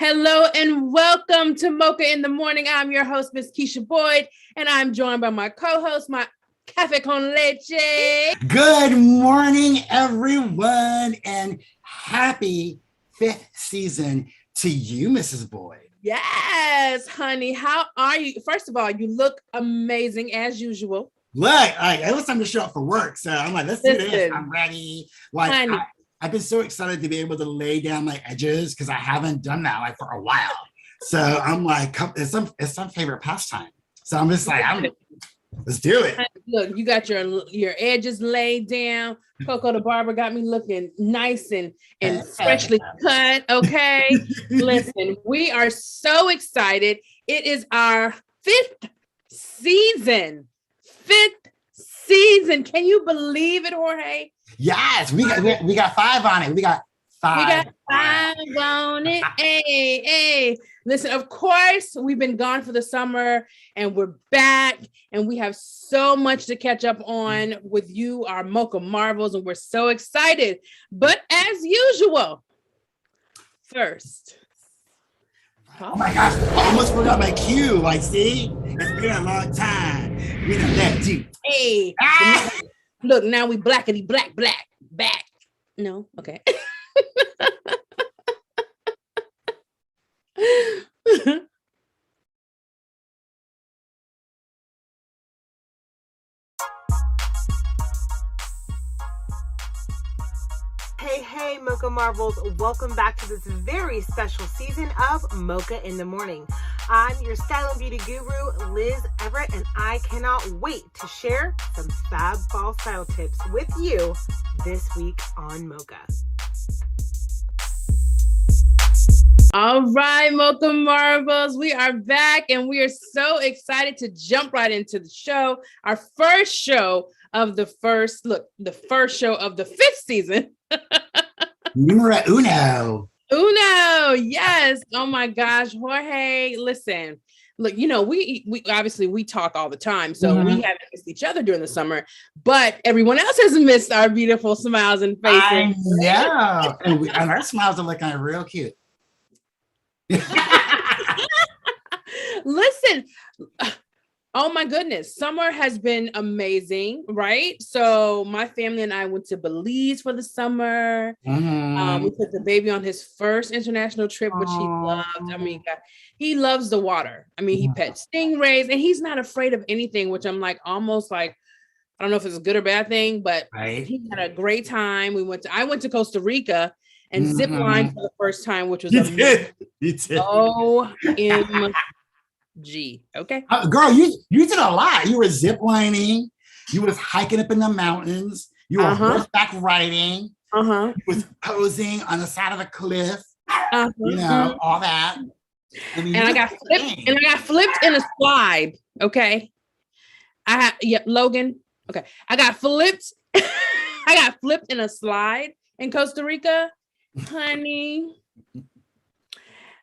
Hello and welcome to Mocha in the Morning. I'm your host, Miss Keisha Boyd, and I'm joined by my co-host, my Cafe con Leche. Good morning, everyone, and happy 5th season to you, Mrs. Boyd. Yes, honey. How are you? First of all, you look amazing as usual. Look, it was time to show up for work, so I'm like, let's do this. I'm ready. I've been so excited to be able to lay down my edges because I haven't done that for a while. So I'm like, it's some favorite pastime. So I'm just like, let's do it. Look, you got your edges laid down. Coco the barber got me looking nice and freshly cut. Okay. Listen, we are so excited. It is our 5th season. Can you believe it, Jorge? Yes, we got 5 on it. We got 5 on it. Hey. Listen, of course, we've been gone for the summer and we're back and we have so much to catch up on with you, our Mocha Marvels, and we're so excited. But as usual, first. Oh my gosh, I almost forgot my cue. See, it's been a long time. We done left you. Hey, look, now we blackety black back. No, okay. Hey, Mocha Marvels. Welcome back to this very special season of Mocha in the Morning. I'm your style and beauty guru, Liz Everett, and I cannot wait to share some fab fall style tips with you this week on Mocha. All right, Mocha Marvels, we are back and we are so excited to jump right into the show. Our first show of the first show of the 5th season. Numero uno, yes. Oh my gosh, Jorge, listen. Look, we obviously talk all the time, so we haven't missed each other during the summer, but everyone else has missed our beautiful smiles and faces. I know, and our smiles are looking real cute. Listen, oh my goodness, summer has been amazing, right? So my family and I went to Belize for the summer. We took the baby on his first international trip, which he loved. I mean, he loves the water. I mean, he pet stingrays and he's not afraid of anything, which I'm almost like, I don't know if it's a good or bad thing, but he had a great time. I went to Costa Rica and zip lined for the first time, which was amazing. You did. OMG. Okay. Girl, you did a lot. You were zip lining. You was hiking up in the mountains. You were horseback riding. You was posing on the side of a cliff. All that. I got flipped in a slide. Okay. Logan. Okay. I got flipped in a slide in Costa Rica. Honey,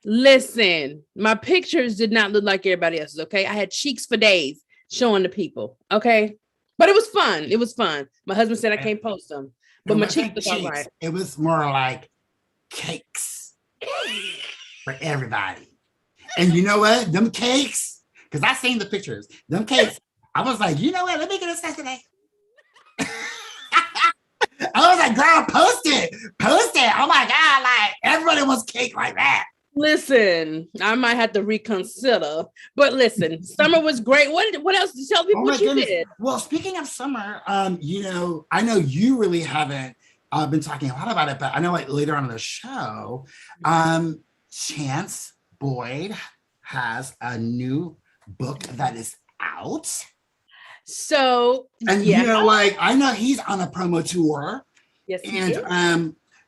listen, my pictures did not look like everybody else's, okay? I had cheeks for days showing the people, okay? But it was fun. My husband said I can't post them, but my cheeks look all right. It was more like cakes for everybody. And you know what? Them cakes, because I seen the pictures, them cakes, I was like, you know what? Let me get a set today. I was like, girl, post it. Oh my God, everybody wants cake like that. Listen, I might have to reconsider. But listen, summer was great. What else? Tell people what you did. Well, speaking of summer, I know you really haven't been talking a lot about it, but I know later on in the show, Chance Boyd has a new book that is out. So, and I know he's on a promo tour. Yes, he is.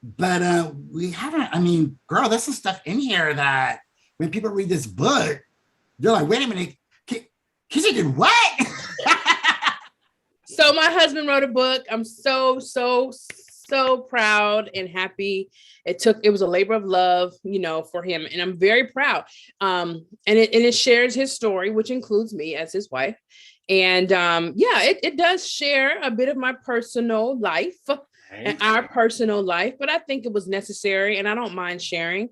But we haven't. I mean, girl, there's some stuff in here that when people read this book, they're like, "Wait a minute, Keisha did what?" So my husband wrote a book. I'm so proud and happy. It was a labor of love, for him, and I'm very proud. And it shares his story, which includes me as his wife. And it does share a bit of my personal life and our personal life, but I think it was necessary and I don't mind sharing.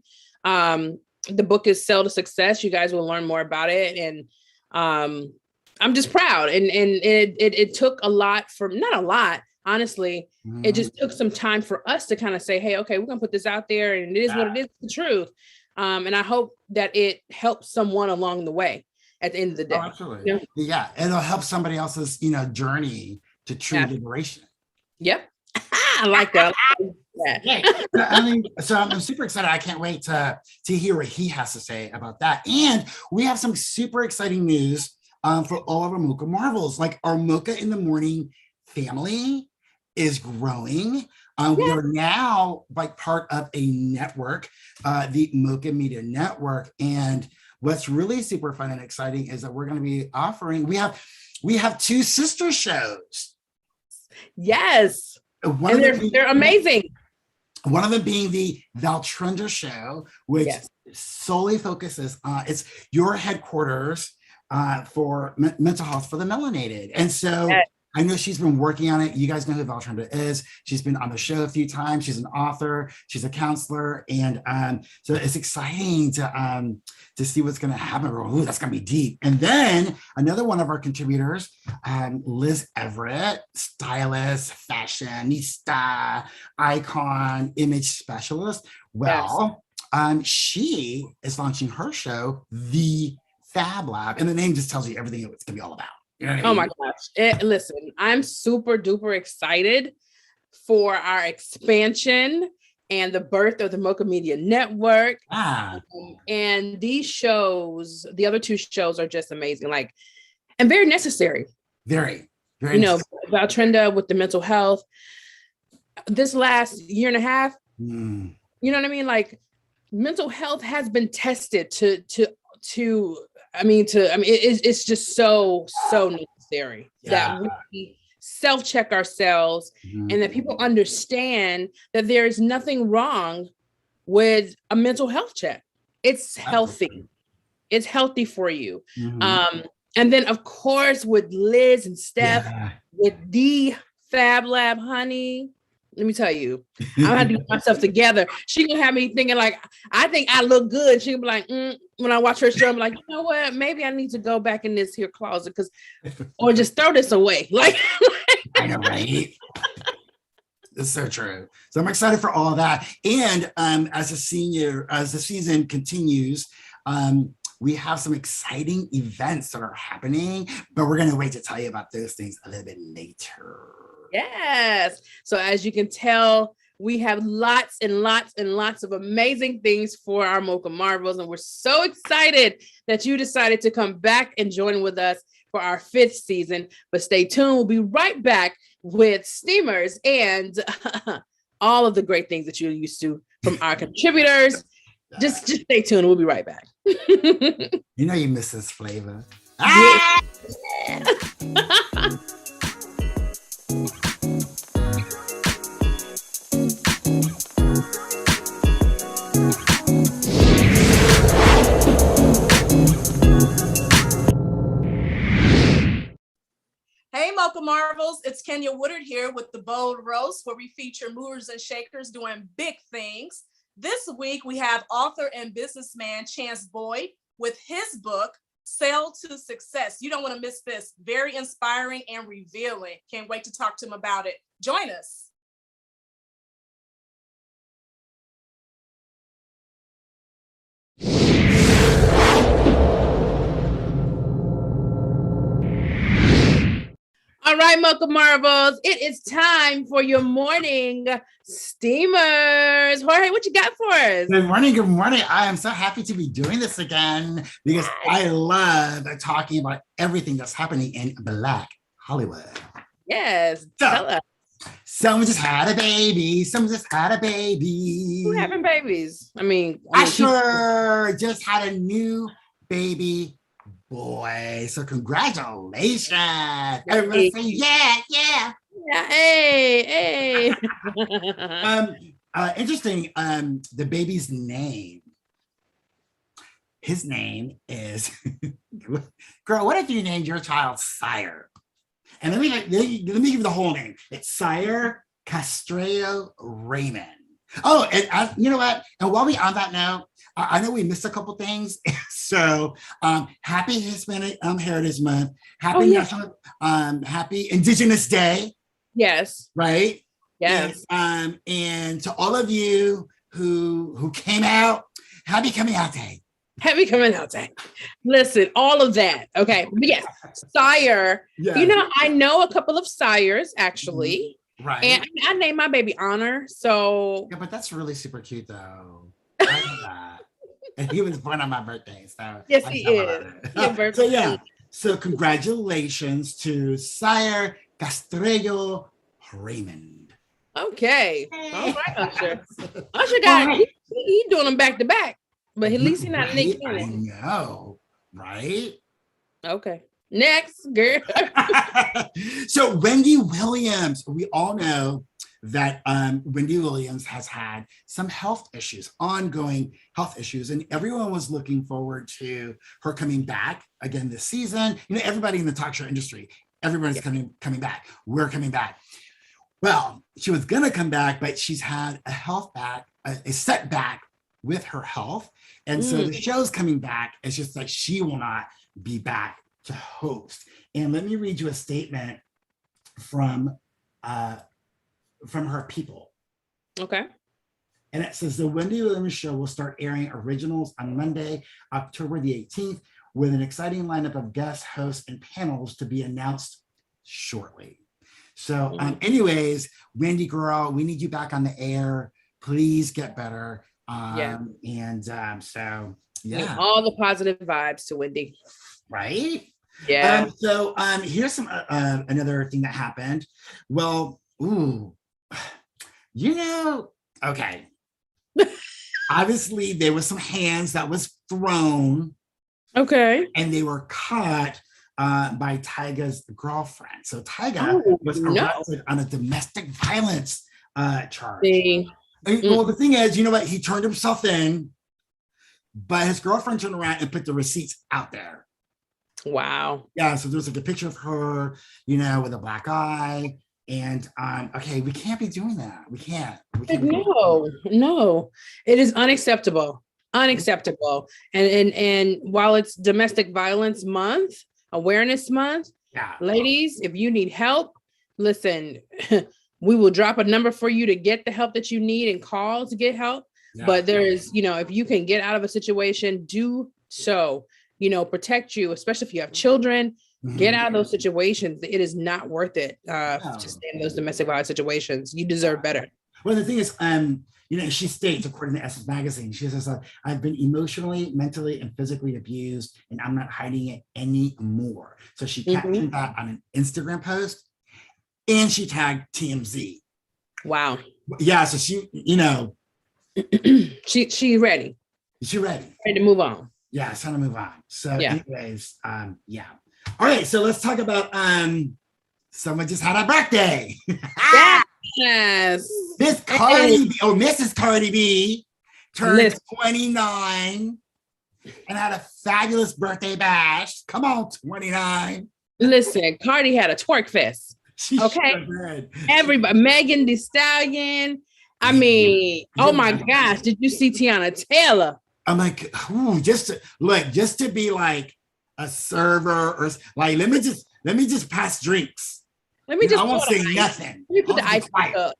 the book is Sell to Success. You guys will learn more about it. And I'm just proud. And it took a lot not a lot, honestly. It just took some time for us to kind of say, hey, okay, we're going to put this out there, and it is what it is, the truth. And I hope that it helps someone along the way at the end of the day. Oh, absolutely. Yeah. It'll help somebody else's, journey to true liberation. Yep. I like that. So I'm super excited. I can't wait to hear what he has to say about that. And we have some super exciting news for all of our Mocha Marvels. Like, our Mocha in the Morning family is growing. We are now like part of a network, the Mocha Media Network. And what's really super fun and exciting is that we're going to be offering, we have 2 sister shows. Yes. They're amazing. One of them being the Valtrenda Show, which solely focuses on, it's your headquarters for mental health for the melanated. And so I know she's been working on it. You guys know who Valtrenda is. She's been on the show a few times. She's an author. She's a counselor. And so it's exciting to see what's going to happen. Ooh, that's going to be deep. And then another one of our contributors, Liz Everett, stylist, fashionista, icon, image specialist. Well, she is launching her show, The Fab Lab. And the name just tells you everything it's going to be all about. You know what I mean? Oh my gosh. Listen, I'm super duper excited for our expansion and the birth of the Mocha Media Network. And these shows, the other 2 shows, are just amazing, and very necessary. Very, very necessary. Valtrenda with the mental health. This last year and a half, you know what I mean? Like, mental health has been tested it's just so necessary that we self-check ourselves and that people understand that there's nothing wrong with a mental health check. It's healthy. It's healthy for you. And then, of course, with Liz and Steph, with the Fab Lab, honey, let me tell you, I have to get myself together. She gonna have me thinking like, I think I look good. She gonna be like, when I watch her show, I'm like, you know what? Maybe I need to go back in this here closet or just throw this away. Like, I know, right? It's so true. So I'm excited for all of that. And as the season continues, we have some exciting events that are happening, but we're gonna wait to tell you about those things a little bit later. Yes. So as you can tell, we have lots and lots and lots of amazing things for our Mocha Marvels. And we're so excited that you decided to come back and join with us for our 5th season. But stay tuned. We'll be right back with Steamers and all of the great things that you're used to from our contributors. Just stay tuned. We'll be right back. You know you miss this flavor. Hey, Mocha Marvels, it's Kenya Woodard here with The Bold Roast, where we feature movers and shakers doing big things. This week, we have author and businessman Chance Boyd with his book, Sell to Success. You don't want to miss this. Very inspiring and revealing. Can't wait to talk to him about it. Join us. All right, Mocha Marvels, it is time for your morning steamers. Jorge, what you got for us? Good morning. Good morning. I am so happy to be doing this again because I love talking about everything that's happening in Black Hollywood. Yes, tell us. Someone just had a baby. Someone just had a baby. Who having babies? I sure just had a new baby boy. So congratulations. Everybody say yeah. Yeah, hey. Interesting. The baby's name. His name is girl, what if you named your child Sire? And let me give you the whole name. It's Sire Castreo Raymond. Oh, and you know what? And while we on that note, I know we missed a couple things. So happy Hispanic Heritage Month. Happy National, happy Indigenous Day. Yes. Right? Yes. And to all of you who came out, happy coming out day. Happy coming out day. Listen, all of that. Okay. But yes, sire. Yes. You know, I know a couple of sires actually. Right. And I named my baby Honor. So yeah, but that's really super cute though. I love that. And he was born on my birthday. So yes, he is. So yeah. So congratulations to Sire Castrello Raymond. Okay. All right, Usher. Usher got he doing them back to back. But at least he's not Nick Cannon. I know, right? Okay. Next, girl. So Wendy Williams, we all know that Wendy Williams has had some health issues, ongoing health issues, and everyone was looking forward to her coming back again this season. You know, everybody in the talk show industry, everybody's coming back. We're coming back. Well, she was gonna come back, but she's had a setback with her health. And so the show's coming back. It's just like she will not be back to host. And let me read you a statement from her people. Okay. And it says, the Wendy Williams show will start airing originals on Monday, October the 18th, with an exciting lineup of guest hosts and panels to be announced shortly. So anyways, Wendy girl, we need you back on the air. Please get better. So yeah, all the positive vibes to Wendy, right? Yeah. So here's some another thing that happened. Well, okay. Obviously there was some hands that was thrown, okay, and they were caught by Tyga's girlfriend. So Tyga was arrested on a domestic violence charge. Well, the thing is, you know what? He turned himself in, but his girlfriend turned around and put the receipts out there. Wow. Yeah, so there's like a picture of her, you know, with a black eye. And okay, we can't be doing that. We can't. No. It is unacceptable. Unacceptable. And while it's Domestic Violence Month, Awareness Month, ladies, if you need help, listen. We will drop a number for you to get the help that you need and call to get help. Yeah. But there's, you know, if you can get out of a situation, do so, you know, protect you, especially if you have children, get out of those situations. It is not worth it to stay in those domestic violence situations. You deserve better. Well, the thing is, you know, she states, according to Essence Magazine, she says, I've been emotionally, mentally, and physically abused, and I'm not hiding it anymore. So she captioned that on an Instagram post. And she tagged TMZ. Wow. Yeah, so she, you know. she ready. She ready. Ready to move on. Yeah, it's time to move on. So anyways, yeah. All right, so let's talk about someone just had a birthday. Yes. Mrs. Cardi B turned 29 and had a fabulous birthday bash. Come on, 29. Listen, Cardi had a twerk fest. Okay, everybody, Megan Thee Stallion. I mean, oh my gosh, did you see Tiana Taylor? I'm like, just to be like a server or like, let me just pass drinks. Let me just. I won't say nothing. Let me put the ice up.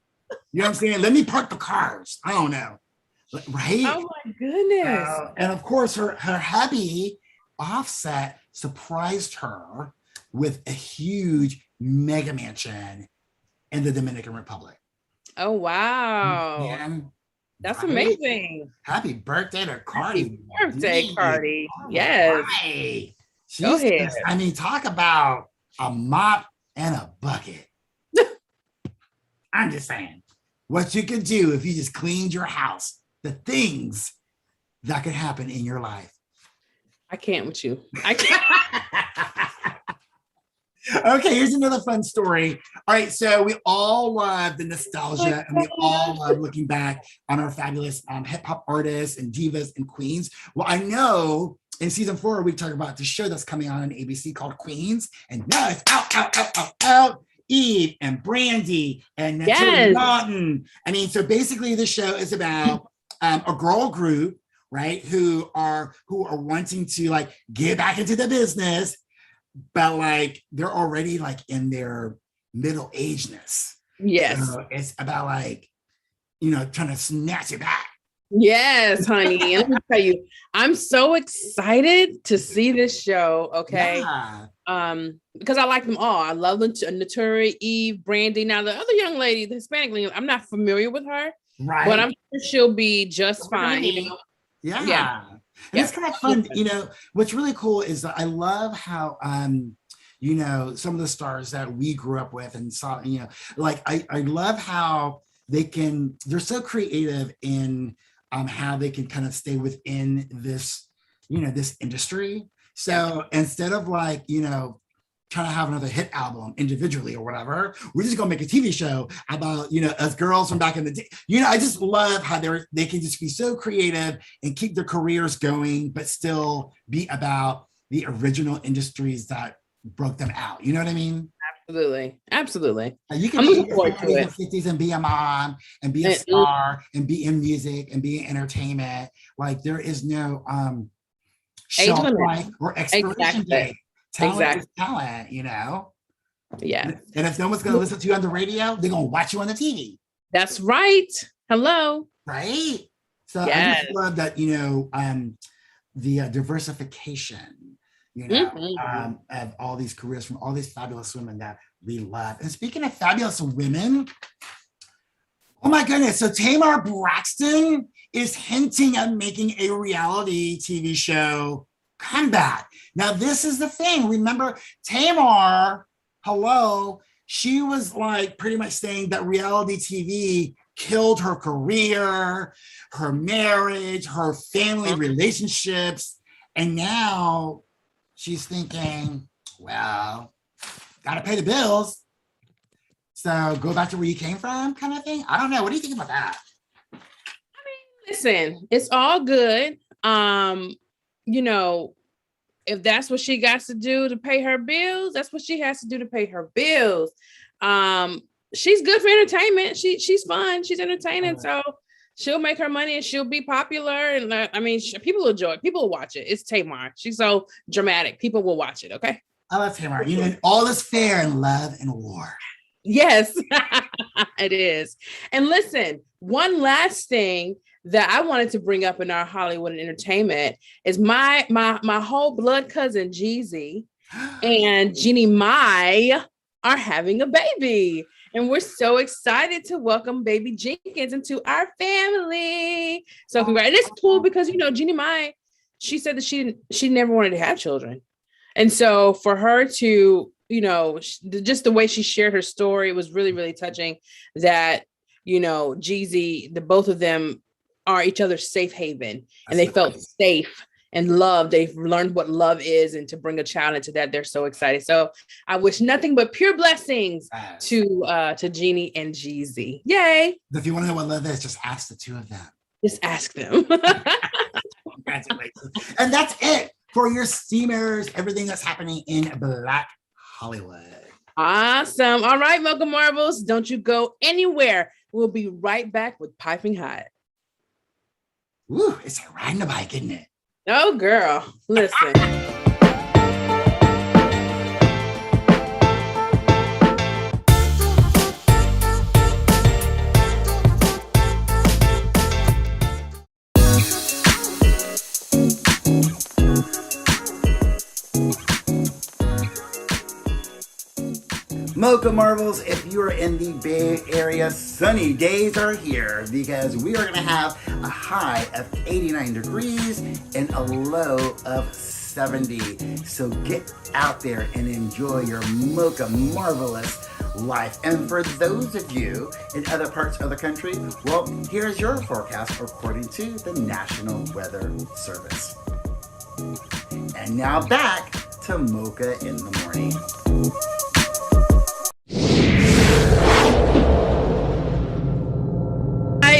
You know what I'm saying? Let me park the cars. I don't know, right? Oh my goodness! And of course, her hubby Offset surprised her with a huge mega mansion in the Dominican Republic. Oh wow. And, that's amazing. Happy birthday to Cardi. Happy birthday, Cardi. Yes. Right. Go ahead. I mean, talk about a mop and a bucket. I'm just saying what you could do if you just cleaned your house, the things that could happen in your life. I can't with you. I can't. Okay, here's another fun story. All right, so we all love the nostalgia and we all love looking back on our fabulous hip hop artists and divas and queens. Well, I know in season 4, we talk about the show that's coming on ABC called Queens, and now it's out. Eve and Brandy and Natalie Naughton. I mean, so basically the show is about a girl group, right, who are wanting to like get back into the business, but like they're already like in their middle ageness. Yes. So it's about like, you know, trying to snatch it back. Yes, honey. And let me tell you, I'm so excited to see this show. Okay. Yeah. Because I like them all. I love Naturi, Eve, Brandy. Now the other young lady, the Hispanic lady, I'm not familiar with her, right? But I'm sure she'll be just fine. You know? Yeah. And it's kind of fun. You know, what's really cool is that I love how you know, some of the stars that we grew up with and saw, you know, like I love how they're so creative in how they can kind of stay within this, you know, this industry. So instead of like, you know, trying to have another hit album individually or whatever, we're just gonna make a TV show about, you know, us girls from back in the day. You know, I just love how they can just be so creative and keep their careers going, but still be about the original industries that broke them out. You know what I mean? Absolutely. You can be in the 40s and 50s and be a mom and be a star and be in music and be in entertainment. Like there is no shelf life or expiration date. Talent is talent, you know? Yeah. And if no one's going to listen to you on the radio, they're going to watch you on the TV. That's right. Hello. Right? So I just love that, you know, the diversification, you know, of all these careers from all these fabulous women that we love. And speaking of fabulous women, oh my goodness. So Tamar Braxton is hinting at making a reality TV show comeback. Now, this is the thing. Remember, Tamar, she was like pretty much saying that reality TV killed her career, her marriage, her family relationships. And now she's thinking, well, gotta pay the bills. So go back to where you came from kind of thing. I don't know. What do you think about that? I mean, listen, it's all good. You know, if that's what she got to do to pay her bills, that's what she has to do to pay her bills. She's good for entertainment. She's fun. She's entertaining. So she'll make her money and she'll be popular. And I mean, people will enjoy it. People will watch it. It's Tamar. She's so dramatic. People will watch it. Okay. I love Tamar. You know, all is fair in love and war. Yes, it is. And listen, one last thing that I wanted to bring up in our Hollywood and entertainment is my whole blood cousin Jeezy and Jeannie Mai are having a baby. And we're so excited to welcome baby Jenkins into our family. So congrats. And it's cool because, you know, Jeannie Mai, she said that she never wanted to have children. And so for her to, you know, just the way she shared her story, it was really, really touching that, you know, Jeezy, the both of them are each other's safe haven. And they felt safe and loved. They've learned what love is, and to bring a child into that, they're so excited. So I wish nothing but pure blessings to Jeannie and Jeezy. Yay. If you want to know what love is, just ask the two of them. Just ask them. Congratulations. And that's it for your steamers, everything that's happening in Black Hollywood. Awesome. All right, Mocha Marvels, don't you go anywhere. We'll be right back with Piping Hot. Ooh, it's a riding the bike, isn't it? Oh, girl, listen. Mocha Marvels, if you're in the Bay Area, sunny days are here because we are going to have a high of 89 degrees and a low of 70. So get out there and enjoy your Mocha Marvelous life. And for those of you in other parts of the country, well, here's your forecast according to the National Weather Service. And now back to Mocha in the Morning.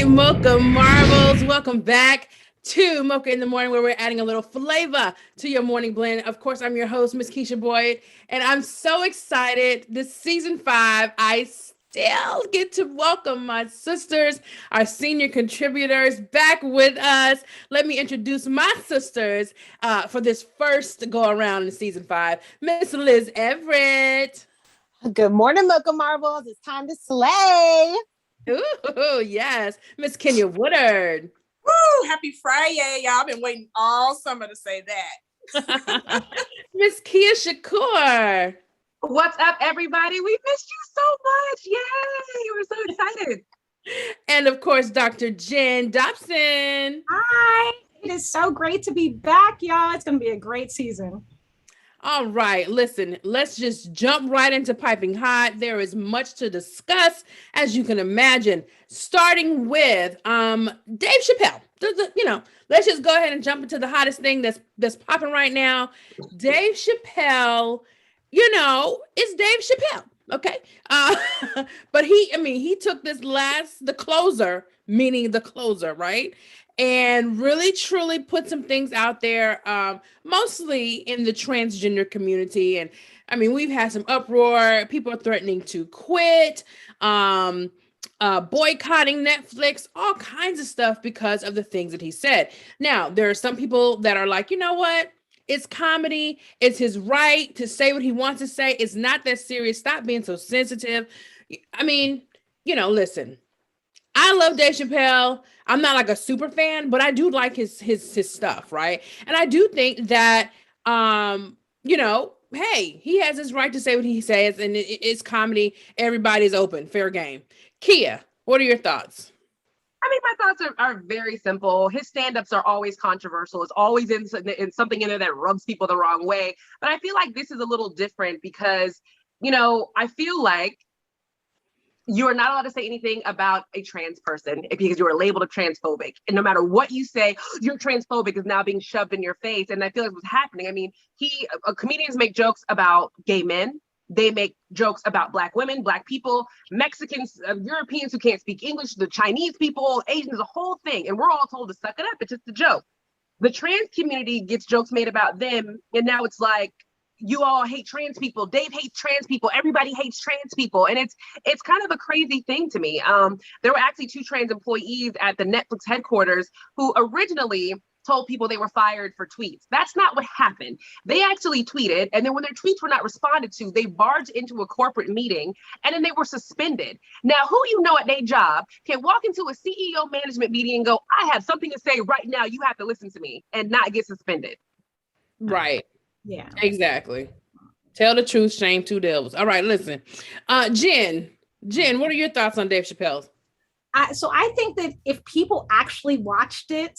Mocha Marvels, welcome back to Mocha in the Morning, where we're adding a little flavor to your morning blend. Of course, I'm your host, Miss Keisha Boyd, and I'm so excited. This season 5, I still get to welcome my sisters, our senior contributors, back with us. Let me introduce my sisters for this first go around in season 5. Miss Liz Everett. Good morning, Mocha Marvels. It's time to slay. Ooh, yes. Miss Kenya Woodard. Woo! Happy Friday, y'all. I've been waiting all summer to say that. Miss Kia Shakur. What's up, everybody? We missed you so much. Yay! We're so excited. And of course, Dr. Jen Dobson. Hi. It is so great to be back, y'all. It's going to be a great season. All right, listen, let's just jump right into Piping Hot. There is much to discuss, as you can imagine, starting with Dave Chappelle. Let's just go ahead and jump into the hottest thing that's popping right now. Dave Chappelle, it's Dave Chappelle, okay? But he took the closer, meaning the closer, right? And really, truly put some things out there, mostly in the transgender community. And we've had some uproar. People are threatening to quit, boycotting Netflix, all kinds of stuff because of the things that he said. Now, there are some people that are like, you know what? It's comedy. It's his right to say what he wants to say. It's not that serious. Stop being so sensitive. Listen, I love Dave Chappelle. I'm not like a super fan, but I do like his stuff, right? And I do think that, hey, he has his right to say what he says, and it's comedy. Everybody's open, fair game. Kia, what are your thoughts? My thoughts are very simple. His stand-ups are always controversial. It's always in something in there that rubs people the wrong way. But I feel like this is a little different because, I feel like you are not allowed to say anything about a trans person because you are labeled a transphobic. And no matter what you say, you're transphobic is now being shoved in your face. And I feel like what's happening. Comedians make jokes about gay men. They make jokes about Black women, Black people, Mexicans, Europeans who can't speak English, the Chinese people, Asians, the whole thing. And we're all told to suck it up. It's just a joke. The trans community gets jokes made about them. And now it's like, you all hate trans people. Dave hates trans people. Everybody hates trans people. And it's kind of a crazy thing to me. There were actually 2 trans employees at the Netflix headquarters who originally told people they were fired for tweets. That's not what happened. They actually tweeted, and then when their tweets were not responded to, they barged into a corporate meeting, and then they were suspended. Now, who at their job can walk into a CEO management meeting and go, I have something to say right now, you have to listen to me, and not get suspended? Right. Yeah, exactly. Tell the truth, shame 2 devils. All right, listen. Jen, what are your thoughts on Dave Chappelle's? So I think that if people actually watched it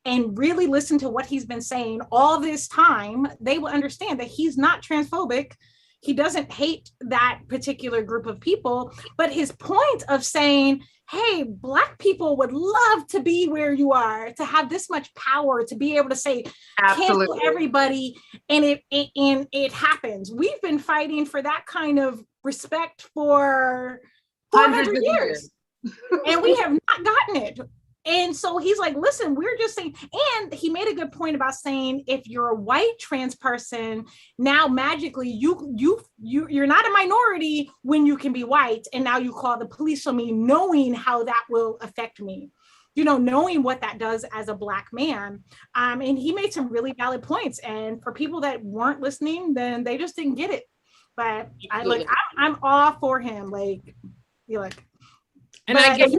and really listened to what he's been saying all this time, they will understand that he's not transphobic. He doesn't hate that particular group of people, but his point of saying, hey, Black people would love to be where you are, to have this much power, to be able to say, cancel everybody, and it happens. We've been fighting for that kind of respect for 400 years, and we have not gotten it. And so he's like, listen, we're just saying, and he made a good point about saying, if you're a white trans person, now magically you're not a minority when you can be white. And now you call the police on me, knowing how that will affect me, knowing what that does as a Black man. And he made some really valid points. And for people that weren't listening, then they just didn't get it. But I'm all for him. And I guess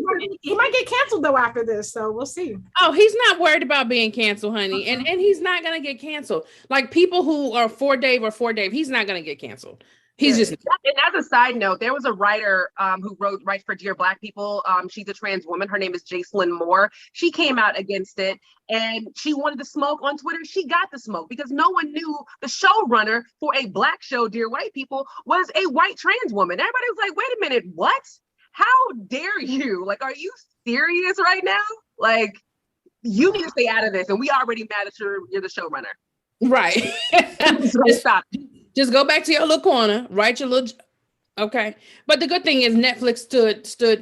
he might get canceled though after this, so we'll see. Oh, he's not worried about being canceled, honey, and he's not gonna get canceled. Like people who are for Dave, he's not gonna get canceled. He's just. And as a side note, there was a writer who writes for Dear Black People. She's a trans woman. Her name is Jacelyn Moore. She came out against it, and she wanted the smoke on Twitter. She got the smoke because no one knew the showrunner for a Black show, Dear White People, was a white trans woman. Everybody was like, "Wait a minute, what? How dare you? Like, are you serious right now? Like, you need to stay out of this." And we already mad at you're the showrunner. Right. Stop. Just go back to your little corner, write your little Okay, but the good thing is Netflix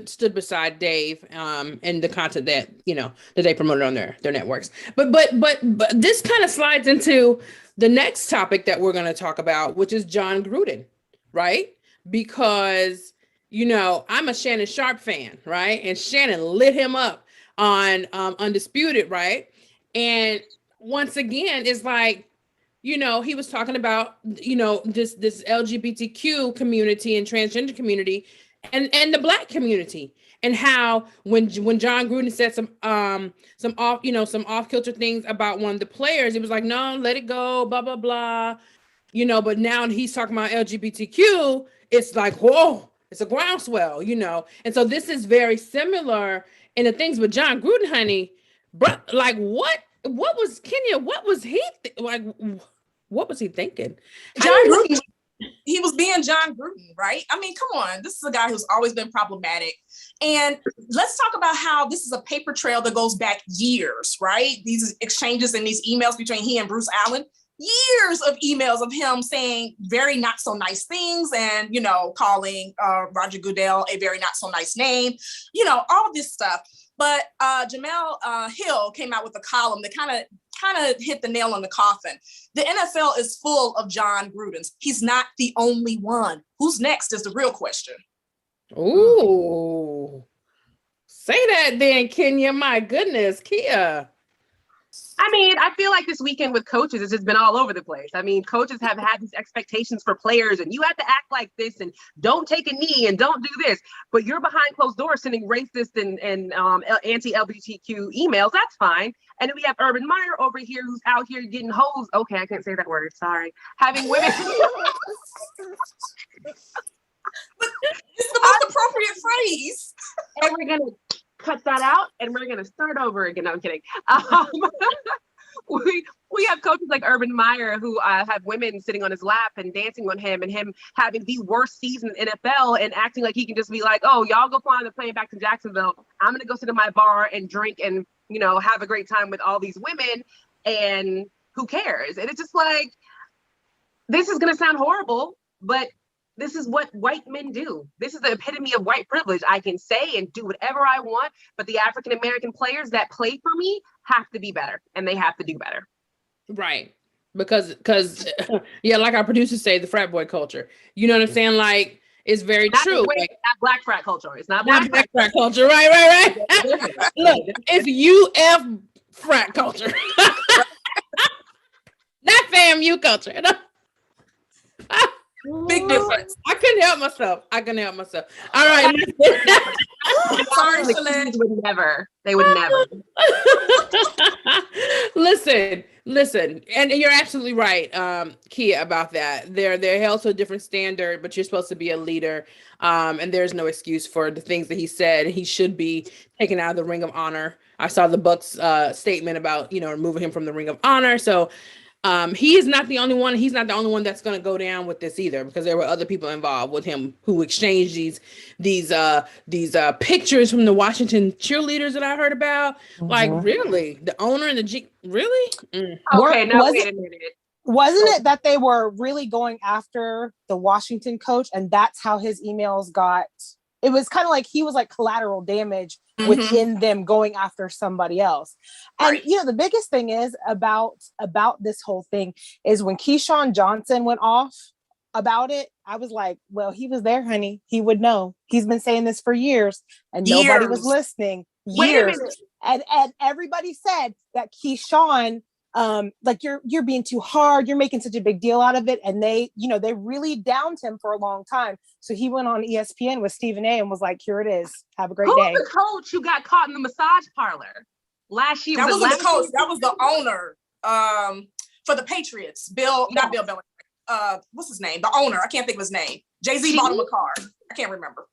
stood beside Dave and the content that that they promoted on their networks. But this kind of slides into the next topic that we're going to talk about, which is John Gruden, right? Because I'm a Shannon Sharp fan, right? And Shannon lit him up on Undisputed, right? And once again, it's like, he was talking about, this LGBTQ community and transgender community and the Black community, and how when John Gruden said some off kilter things about one of the players, it was like, no, let it go, blah blah blah, But now he's talking about LGBTQ, it's like, whoa, it's a groundswell, And so this is very similar in the things. But John Gruden, honey, bro, like what was Kenya? What was he like? What was he thinking? John Gruden, he was being John Gruden, right? I mean, come on. This is a guy who's always been problematic. And let's talk about how this is a paper trail that goes back years, right? These exchanges and these emails between he and Bruce Allen, years of emails of him saying very not so nice things and, calling Roger Goodell a very not so nice name, all this stuff. But Jamel Hill came out with a column that kind of hit the nail on the coffin. The NFL is full of John Grudens. He's not the only one. Who's next is the real question. Ooh, say that then, Kenya. My goodness, Kia. I mean, I feel like this weekend with coaches, it's just been all over the place. I mean, coaches have had these expectations for players, and you have to act like this, and don't take a knee, and don't do this. But you're behind closed doors sending racist and anti-LGBTQ emails. That's fine. And then we have Urban Meyer over here who's out here getting hoes. Okay, I can't say that word. Sorry. Having women. It's the most appropriate phrase. And we're going to cut that out, and we're going to start over again. No, I'm kidding. We have coaches like Urban Meyer who have women sitting on his lap and dancing on him, and him having the worst season in NFL and acting like he can just be like, oh, y'all go fly on the plane back to Jacksonville. I'm going to go sit in my bar and drink and, have a great time with all these women, and who cares? And it's just like, this is going to sound horrible, but this is what white men do. This is the epitome of white privilege. I can say and do whatever I want, but the African-American players that play for me have to be better, and they have to do better. Right. Because yeah, like our producers say, the frat boy culture. You know what I'm saying? Like, it's very true. Not black frat culture. It's not black frat culture. Right. Look, it's UF frat culture. Not FAMU culture. Big difference. I couldn't help myself. All right. Sorry, Shalane. They would never. Listen, and you're absolutely right, Kia, about that. They're held to a different standard, but you're supposed to be a leader, and there's no excuse for the things that he said. He should be taken out of the Ring of Honor. I saw the Bucks statement about removing him from the Ring of Honor. So he is not the only one. He's not the only one that's going to go down with this either, because there were other people involved with him who exchanged these pictures from the Washington cheerleaders that I heard about. Mm-hmm. Like, really, the owner and the G, really? Mm. Okay, now wait a minute. Wasn't it that they were really going after the Washington coach, and that's how his emails got? It was kind of like he was like collateral damage within them going after somebody else. And, the biggest thing is about this whole thing is when Keyshawn Johnson went off about it, I was like, well, he was there, honey. He would know. He's been saying this for years and nobody was listening. Years. And everybody said that Keyshawn, like you're being too hard, you're making such a big deal out of it, and they really downed him for a long time. So he went on ESPN with Stephen A and was like, here it is, have a great day. Who's the coach who got caught in the massage parlor last year? That wasn't the coach, that was the owner for the Patriots. Not Bill Belichick, what's his name, the owner, I can't think of his name. Jay-Z bought him a car, I can't remember.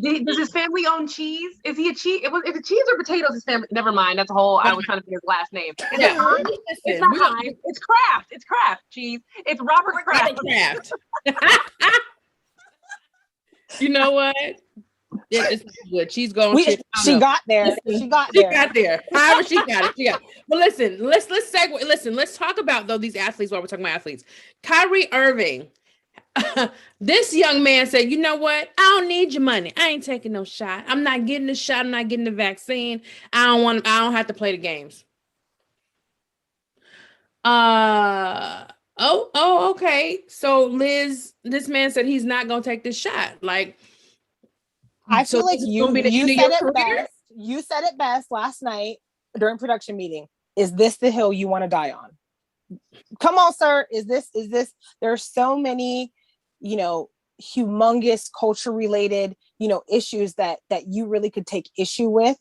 Does his family own cheese? Is he a cheese? Is it cheese or potatoes? His family. Never mind. That's a whole. I was trying to think his last name. It's not Heinz. It's Kraft. It's Kraft cheese. It's Robert Kraft. You know what? Yeah, it's good. She's going. She got there. She got there. However, she got it. Yeah. But listen, let's segue. Listen, let's talk about these athletes while we're talking about athletes. Kyrie Irving This young man said, you know what? I don't need your money. I ain't taking no shot. I'm not getting the shot. I'm not getting the vaccine. I don't have to play the games. Okay. So Liz, this man said he's not gonna take this shot. Like, I feel like you said it best. You said it best last night during production meeting. Is this the hill you want to die on? Come on, sir. Is this, there's so many, humongous culture related, issues that you really could take issue with,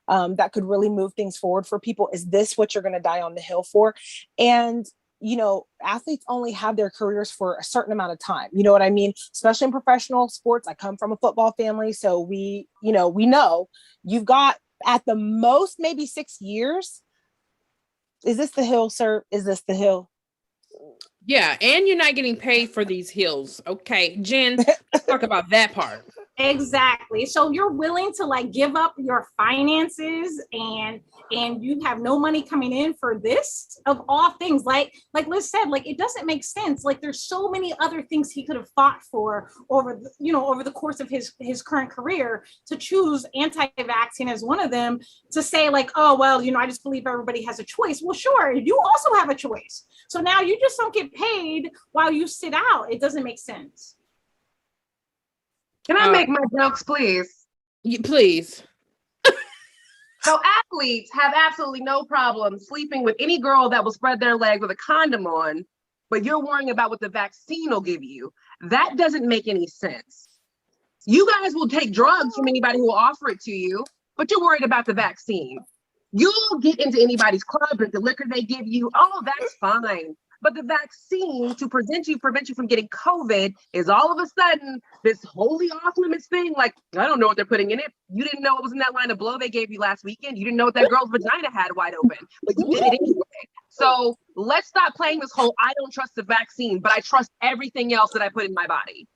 that could really move things forward for people. Is this what you're going to die on the hill for? And, athletes only have their careers for a certain amount of time. You know what I mean? Especially in professional sports. I come from a football family. So we know you've got at the most, maybe 6 years. Is this the hill, sir? Is this the hill? Yeah. And you're not getting paid for these hills. Okay. Jen, let's talk about that part. Exactly. So you're willing to like give up your finances and you have no money coming in for this of all things. Like Liz said, like it doesn't make sense. Like there's so many other things he could have fought for over the course of his current career, to choose anti-vaccine as one of them, to say like, oh, well, I just believe everybody has a choice. Well, sure. You also have a choice. So now you just don't get paid while you sit out. It doesn't make sense. Can I make my jokes, please? Please. So athletes have absolutely no problem sleeping with any girl that will spread their legs with a condom on, but you're worrying about what the vaccine will give you. That doesn't make any sense. You guys will take drugs from anybody who will offer it to you, but you're worried about the vaccine. You'll get into anybody's club and the liquor they give you. Oh, that's fine. But the vaccine to prevent you from getting COVID is all of a sudden this wholly off limits thing. Like, I don't know what they're putting in it. You didn't know it was in that line of blow they gave you last weekend. You didn't know what that girl's vagina had wide open, but you did it anyway. So let's stop playing this whole, I don't trust the vaccine, but I trust everything else that I put in my body.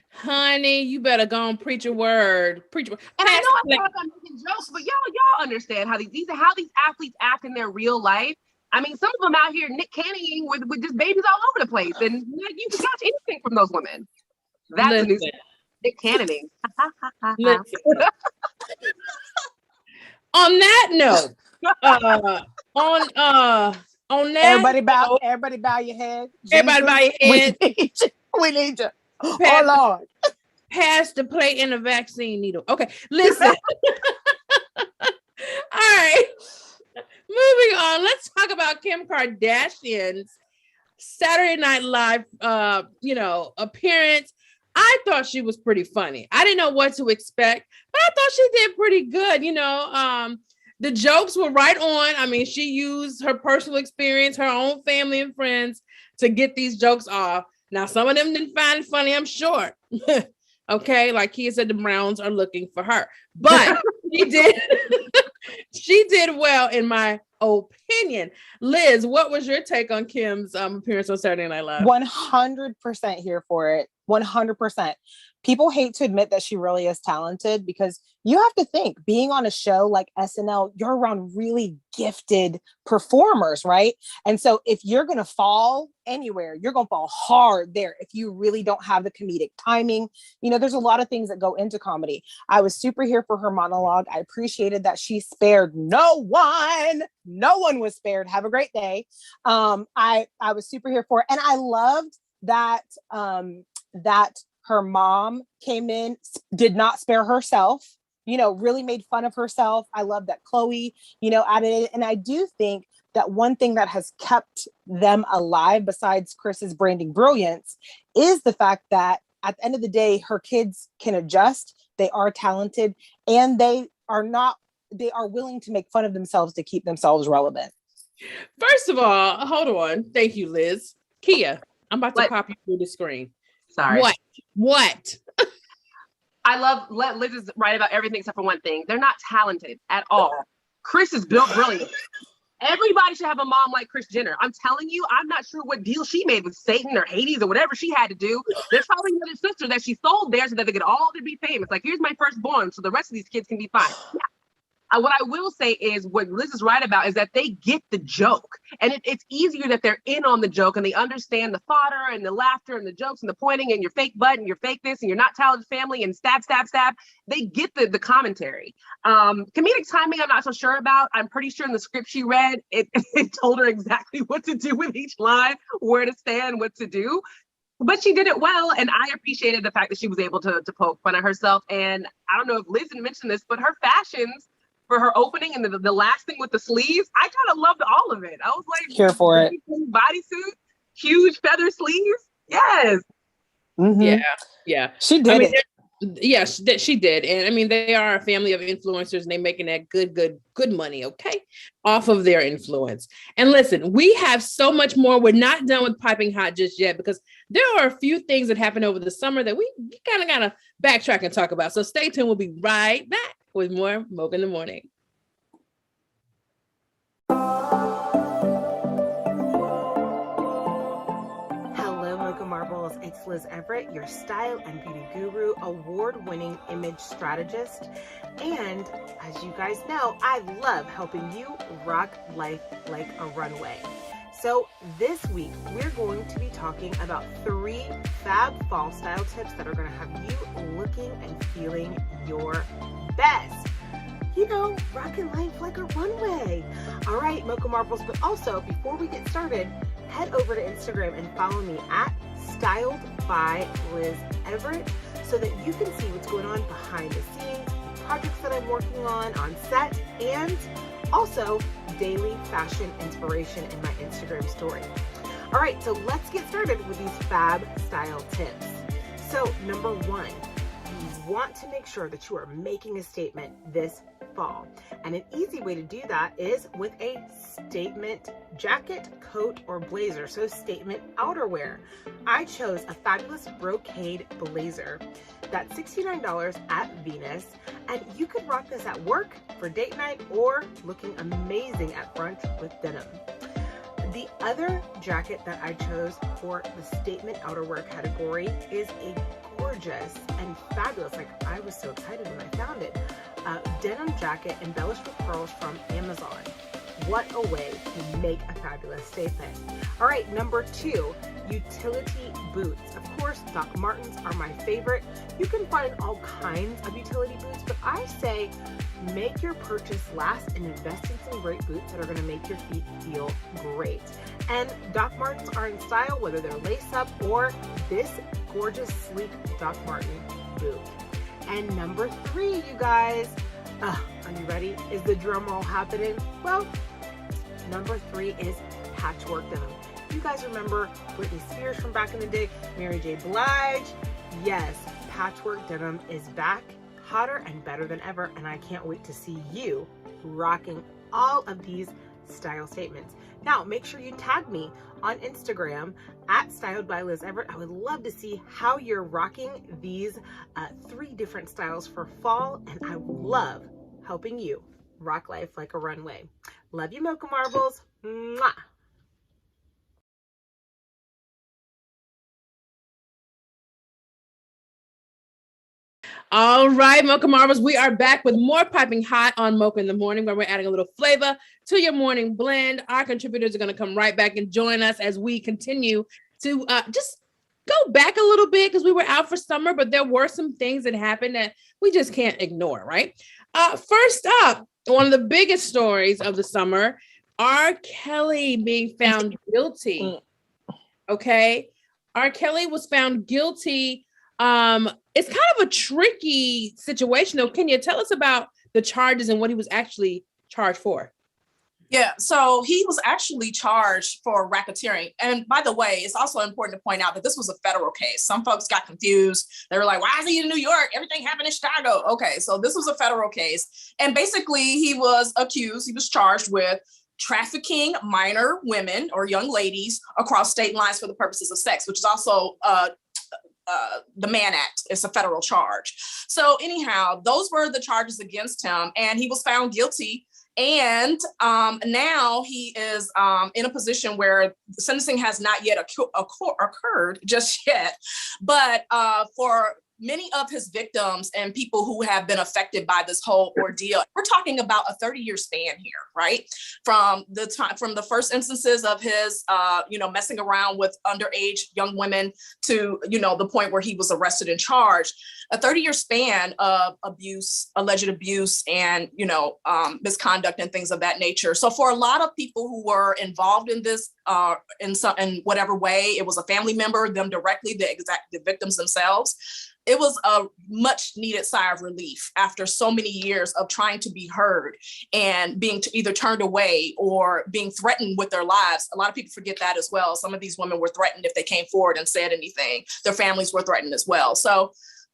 Honey, you better go and preach a word. And I know I'm making jokes, but y'all understand how these athletes act in their real life. I mean, some of them out here Nick Cannon'ing with just babies all over the place, and you can catch anything from those women. That's a new Nick Cannon'ing. On that note, on that, everybody bow your head. Everybody bow your head. We need you. Oh Lord. Pass the plate and the vaccine needle. Okay, listen. All right. Moving on, let's talk about Kim Kardashian's Saturday Night Live, appearance. I thought she was pretty funny. I didn't know what to expect, but I thought she did pretty good. The jokes were right on. I mean, she used her personal experience, her own family and friends to get these jokes off. Now, some of them didn't find it funny, I'm sure. Okay, like Kia said, the Browns are looking for her, but she did. She did well, in my opinion. Liz, what was your take on Kim's appearance on Saturday Night Live? 100% here for it. 100%. People hate to admit that she really is talented, because you have to think, being on a show like SNL, you're around really gifted performers, right? And so if you're going to fall anywhere, you're going to fall hard there if you really don't have the comedic timing. There's a lot of things that go into comedy. I was super here for her monologue. I appreciated that she spared no one. No one was spared. Have a great day. I was super here for it. And I loved that her mom came in, did not spare herself, really made fun of herself. I love that Chloe, added it. And I do think that one thing that has kept them alive, besides Chris's branding brilliance, is the fact that at the end of the day, her kids can adjust. They are talented, and they are willing to make fun of themselves to keep themselves relevant. First of all, hold on. Thank you, Liz. Kia, I'm about to pop you through the screen. Sorry. What? Liz is right about everything except for one thing. They're not talented at all. Chris is built brilliant. Everybody should have a mom like Kris Jenner. I'm telling you, I'm not sure what deal she made with Satan or Hades or whatever she had to do. There's probably another sister that she sold there so that they could all be famous. Like, here's my firstborn, so the rest of these kids can be fine. Yeah. What I will say is what Liz is right about is that they get the joke. And it's easier that they're in on the joke and they understand the fodder and the laughter and the jokes and the pointing and your fake butt and your fake this and your not talented family and stab, stab, stab. They get the commentary. Comedic timing, I'm not so sure about. I'm pretty sure in the script she read, it told her exactly what to do with each line, where to stand, what to do. But she did it well, and I appreciated the fact that she was able to poke fun at herself. And I don't know if Liz mentioned this, but her fashions for her opening and the last thing with the sleeves, I kind of loved all of it. I was like, here for it. Bodysuit, huge feather sleeves. Yes. Mm-hmm. Yeah. She did it. Yes, that she did. And I mean, they are a family of influencers and they're making that good money, okay, off of their influence. And listen, we have so much more. We're not done with Piping Hot just yet because there are a few things that happened over the summer that we kind of gotta backtrack and talk about. So stay tuned. We'll be right back with more Mocha in the Morning. Marbles, it's Liz Everett, your style and beauty guru, award-winning image strategist, and as you guys know, I love helping you rock life like a runway. So this week, we're going to be talking about 3 fab fall style tips that are going to have you looking and feeling your best. You know, rocking life like a runway. All right, Mocha Marbles, but also before we get started, head over to Instagram and follow me at Styled by Liz Everett so that you can see what's going on behind the scenes, projects that I'm working on set, and also daily fashion inspiration in my Instagram story. All right, so let's get started with these fab style tips. So number 1, you want to make sure that you are making a statement this fall. And an easy way to do that is with a statement jacket, coat, or blazer. So statement outerwear. I chose a fabulous brocade blazer. That's $69 at Venus. And you could rock this at work for date night or looking amazing at brunch with denim. The other jacket that I chose for the statement outerwear category is a gorgeous and fabulous, like I was so excited when I found it, denim jacket embellished with pearls from Amazon. What a way to make a fabulous statement. All right, number 2, utility boots. Of course, Doc Martens are my favorite. You can find all kinds of utility boots, but I say make your purchase last and invest in some great boots that are going to make your feet feel great. And Doc Martens are in style, whether they're lace up or this gorgeous, sleek Doc Marten boot. And number 3, you guys, are you ready? Is the drum roll happening? Well, number 3 is patchwork denim. You guys remember Britney Spears from back in the day, Mary J. Blige? Yes, patchwork denim is back, hotter and better than ever, and I can't wait to see you rocking all of these style statements. Now, make sure you tag me on Instagram at Styled by Liz Everett. I would love to see how you're rocking these 3 different styles for fall, and I love helping you rock life like a runway. Love you, Mocha Marbles. Mwah. All right, Mocha Marbles, we are back with more Piping Hot on Mocha in the Morning, where we're adding a little flavor to your morning blend. Our contributors are going to come right back and join us as we continue to just go back a little bit because we were out for summer, but there were some things that happened that we just can't ignore, right? First up, one of the biggest stories of the summer, R. Kelly being found guilty. Okay, R. Kelly was found guilty. It's kind of a tricky situation, though. Can you tell us about the charges and what he was actually charged for? Yeah, so he was actually charged for racketeering. And by the way, it's also important to point out that this was a federal case. Some folks got confused. They were like, why is he in New York? Everything happened in Chicago. Okay, so this was a federal case. And basically, he was charged with trafficking minor women or young ladies across state lines for the purposes of sex, which is also the Mann Act. It's a federal charge. So anyhow, those were the charges against him, and he was found guilty. And now he is in a position where sentencing has not yet occurred just yet. But for many of his victims and people who have been affected by this whole ordeal, we're talking about a 30-year span here, right? From the first instances of his, messing around with underage young women to, the point where he was arrested and charged, a 30-year span of abuse, alleged abuse, and, misconduct and things of that nature. So for a lot of people who were involved in this, in whatever way, it was a family member, them directly, the victims themselves, it was a much needed sigh of relief after so many years of trying to be heard and being either turned away or being threatened with their lives. A lot of people forget that as well. Some of these women were threatened if they came forward and said anything. Their families were threatened as well. So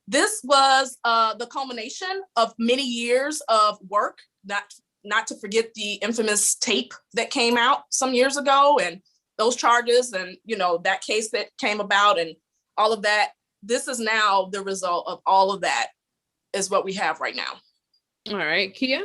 this was the culmination of many years of work, not to forget the infamous tape that came out some years ago and those charges and, that case that came about and all of that. This is now the result of all of that is what we have right now. All right, Kia?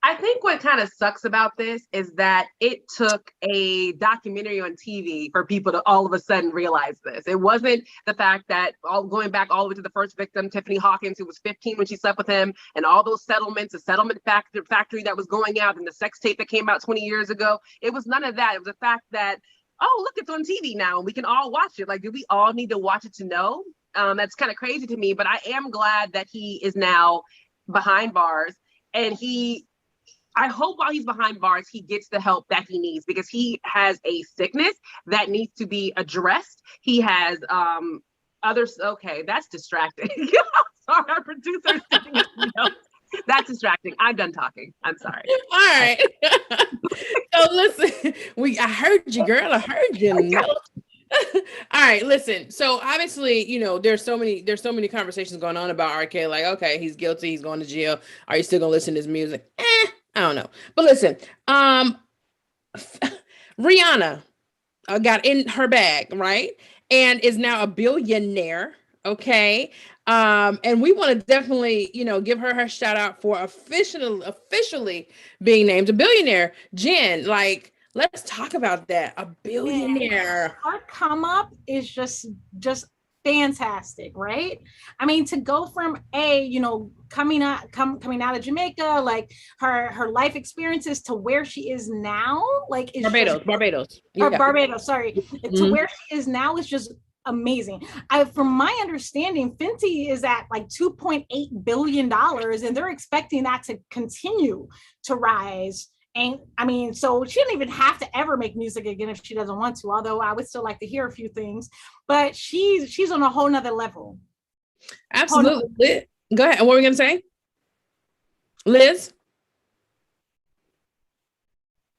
I think what kind of sucks about this is that it took a documentary on TV for people to all of a sudden realize this. It wasn't the fact that going back all the way to the first victim, Tiffany Hawkins, who was 15 when she slept with him, and all those settlements, the settlement factory that was going out and the sex tape that came out 20 years ago. It was none of that. It was the fact that, oh, look, it's on TV now and we can all watch it. Like, do we all need to watch it to know? That's kind of crazy to me, but I am glad that he is now behind bars, and I hope while he's behind bars, he gets the help that he needs, because he has a sickness that needs to be addressed. He has others. Okay, that's distracting. Sorry, our producer's taking notes. That's distracting. I'm done talking. I'm sorry. All right. So listen, I heard you, girl. I heard you. All right, listen. So obviously, there's so many conversations going on about R. Kelly. Like, okay, he's guilty. He's going to jail. Are you still gonna listen to his music? I don't know. But listen, Rihanna got in her bag, right, and is now a billionaire. Okay. And we want to definitely, give her shout out for officially being named a billionaire. Jen, like, let's talk about that. A billionaire. Her come up is just fantastic, right? I mean, to go from coming out of Jamaica, like her life experiences, to where she is now, like Barbados. Yeah. Barbados, sorry. To where she is now is just amazing. From my understanding, Fenty is at like $2.8 billion, and they're expecting that to continue to rise. And I mean, so she didn't even have to ever make music again if she doesn't want to, although I would still like to hear a few things, but she's on a whole nother level. Absolutely. Go ahead. What were we going to say? Liz?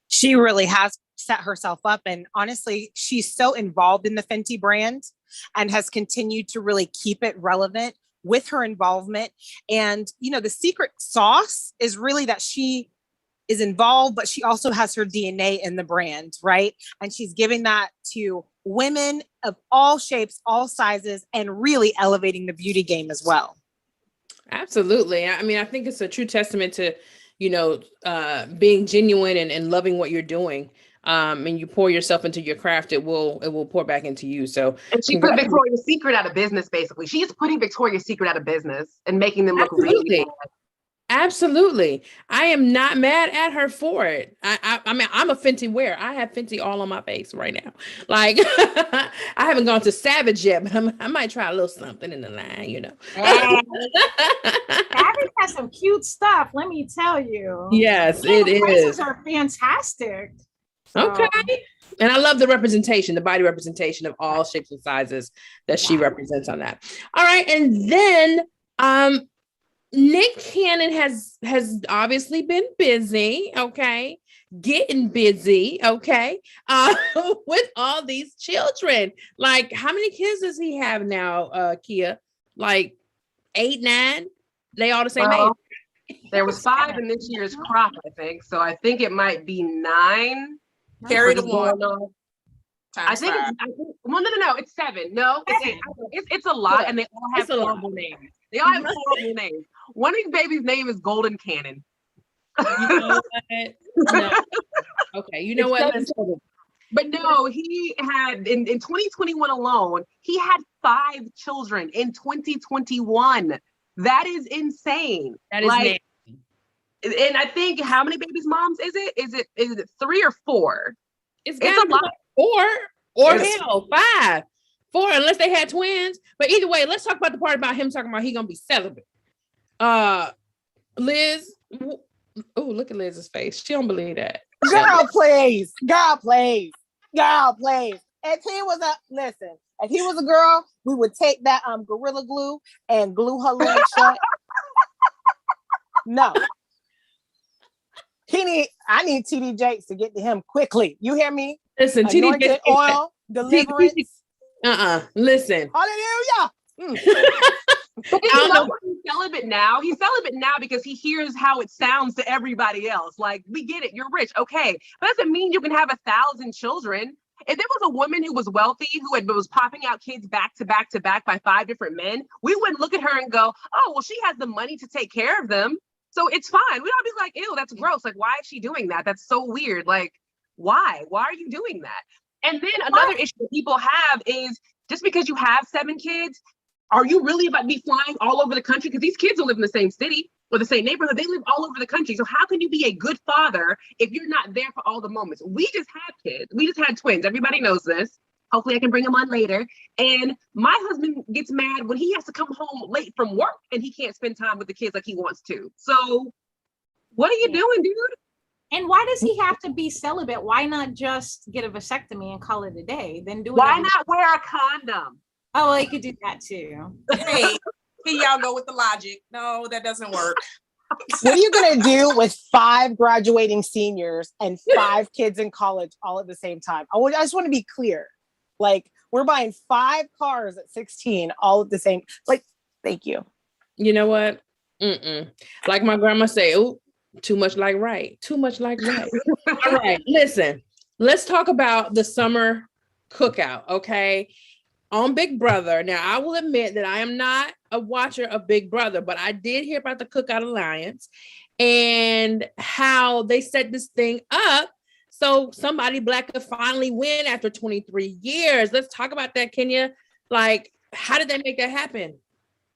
She really has set herself up. And honestly, she's so involved in the Fenty brand and has continued to really keep it relevant with her involvement. And, the secret sauce is really that she is involved, but she also has her DNA in the brand, right? And she's giving that to women of all shapes, all sizes, and really elevating the beauty game as well. Absolutely. I mean, I think it's a true testament to, being genuine and loving what you're doing. And you pour yourself into your craft, it will pour back into you. So, and she put Victoria's Secret out of business, basically. She's putting Victoria's Secret out of business and making them look really bad. Absolutely. I am not mad at her for it. I mean, I'm a Fenty wearer. I have Fenty all on my face right now. Like, I haven't gone to Savage yet, but I might try a little something in the line, Savage has some cute stuff, let me tell you. Yes, it is. Prices are fantastic. So. Okay. And I love the representation, the body representation of all shapes and sizes that she represents on that. All right. And then, Nick Cannon has obviously been busy, okay, getting busy, okay, with all these children. Like, how many kids does he have now, Kia? Like 8, 9? They all the same age? There was 5 in this year's crop, I think. So I think it might be 9. Carry the one. I think no, it's 7. No, it's 8. It's a lot, and they all have horrible names. They all have horrible names. One of these babies' name is Golden Cannon. You know what? No. Okay, you know what? But no, he had in 2021 alone, he had 5 children in 2021. That is insane. That is nasty. And I think how many babies moms is it? Is it 3 or 4? It's a lot. 4 or hell 5. 4 unless they had twins. But either way, let's talk about the part about him talking about he gonna be celibate. Liz, oh, look at Liz's face. She don't believe that. Girl, please. If he was a girl, we would take that Gorilla Glue and glue her leg shut. No. I need TD Jakes to get to him quickly. You hear me? Listen, TD Jakes oil, deliverance. Listen. Hallelujah. But he's celibate now. He's celibate now because he hears how it sounds to everybody else. Like, we get it, you're rich, okay. But that doesn't mean you can have 1,000 children. If there was a woman who was wealthy, who was popping out kids back to back to back by 5 different men, we wouldn't look at her and go, oh, well, she has the money to take care of them, so it's fine. We don't be like, ew, that's gross. Like, why is she doing that? That's so weird. Like, why? Why are you doing that? And then another issue that people have is just because you have 7 kids, are you really about to be flying all over the country? Because these kids don't live in the same city or the same neighborhood. They live all over the country. So how can you be a good father if you're not there for all the moments? We just had kids. We just had twins. Everybody knows this. Hopefully I can bring them on later. And my husband gets mad when he has to come home late from work and he can't spend time with the kids like he wants to. So what are you doing, dude? And why does he have to be celibate? Why not just get a vasectomy and call it a day? Then do it. Why not wear a condom? Oh, well, he could do that too. Hey, here y'all go with the logic. No, that doesn't work. What are you going to do with 5 graduating seniors and 5 kids in college all at the same time? I just want to be clear. Like, we're buying 5 cars at 16 all at the same. Like, thank you. You know what? Like my grandma say, oh, too much like right. Too much like right. All right, listen. Let's talk about the summer cookout, okay? On Big Brother. Now, I will admit that I am not a watcher of Big Brother, but I did hear about the Cookout Alliance and how they set this thing up so somebody Black could finally win after 23 years. Let's talk about that, Kenya. Like, how did they make that happen?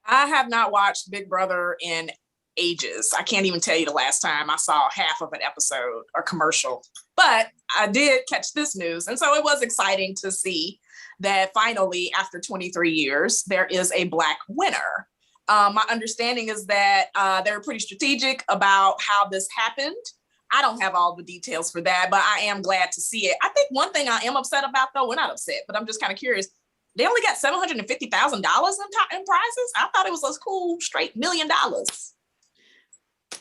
I have not watched Big Brother in ages. I can't even tell you the last time I saw half of an episode or commercial, but I did catch this news. And so it was exciting to see that finally, after 23 years, there is a Black winner. My understanding is that they were pretty strategic about how this happened. I don't have all the details for that, but I am glad to see it. I think one thing I am upset about, though, we're not upset, but I'm just kind of curious. They only got $750,000 in prizes. I thought it was a cool straight $1 million.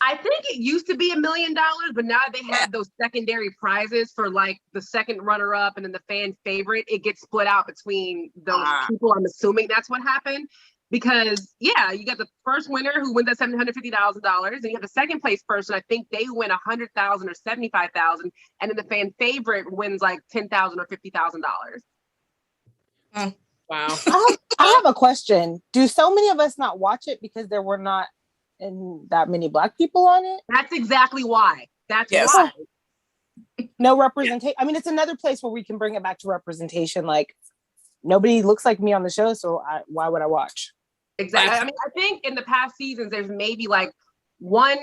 I think it used to be $1 million, but now they have those secondary prizes for like the second runner-up and then the fan favorite. It gets split out between those people. I'm assuming that's what happened. Because you got the first winner who wins that $750,000, and you have the second place person. I think they win $100,000 or $75,000, and then the fan favorite wins like $10,000 or $50,000. Wow. I have a question. Do so many of us not watch it because there were not that many Black people on it? That's exactly why. That's why. No representation. I mean, it's another place where we can bring it back to representation. Like, nobody looks like me on the show, so why would I watch? Exactly. I mean, I think in the past seasons, there's maybe like one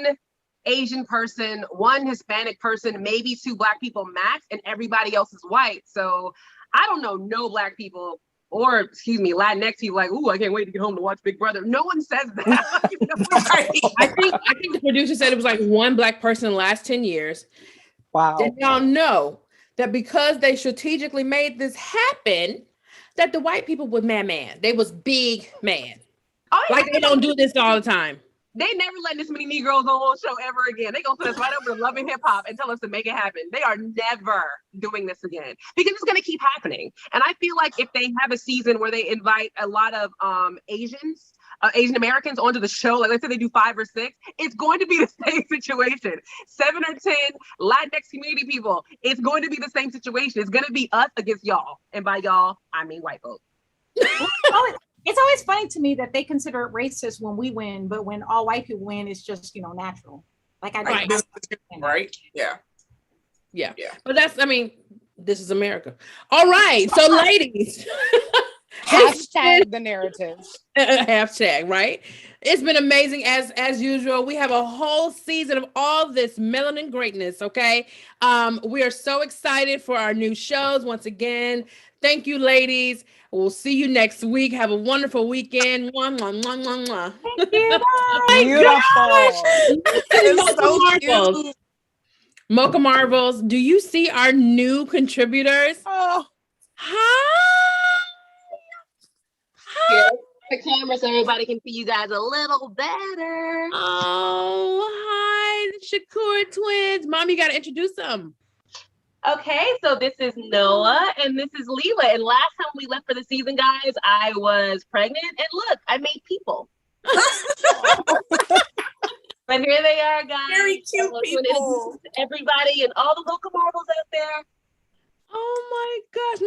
Asian person, one Hispanic person, maybe 2 Black people max, and everybody else is white. So I don't know no Black people or, Latinx people like, ooh, I can't wait to get home to watch Big Brother. No one says that. I think the producer said it was like 1 Black person in the last 10 years. Wow. Did y'all know that because they strategically made this happen, that the white people were man. They was big man. Oh, yeah. Like, they don't do this all the time. They never let this many Negroes on the show ever again. They gonna put us right over to Love and Hip Hop and tell us to make it happen. They are never doing this again because it's gonna keep happening. And I feel like if they have a season where they invite a lot of Asian Americans onto the show, like let's say they do 5 or 6, it's going to be the same situation. 7 or 10 Latinx community people, it's going to be the same situation. It's gonna be us against y'all. And by y'all, I mean white folks. It's always funny to me that they consider it racist when we win, but when all white people win, it's just, natural. Like, right? Yeah. But that's, I mean, This is America. All right. So ladies, hashtag the narrative. Hashtag, right? It's been amazing as usual. We have a whole season of all this melanin greatness. Okay. We are so excited for our new shows. Once again, thank you, ladies. We'll see you next week. Have a wonderful weekend. Mwah, mwah, mwah, mwah, mwah. Thank you. Beautiful. Mocha Marvels. Mocha Marvels, do you see our new contributors? Oh. Hi. Here, the camera so everybody can see you guys a little better. Oh, hi, the Shakur twins. Mom, you got to introduce them. Okay, so this is Noah and this is Leela. And last time we left for the season, guys, I was pregnant. And look, I made people. But here they are, guys. Very cute people. Everybody and all the local marbles out there. Oh my gosh.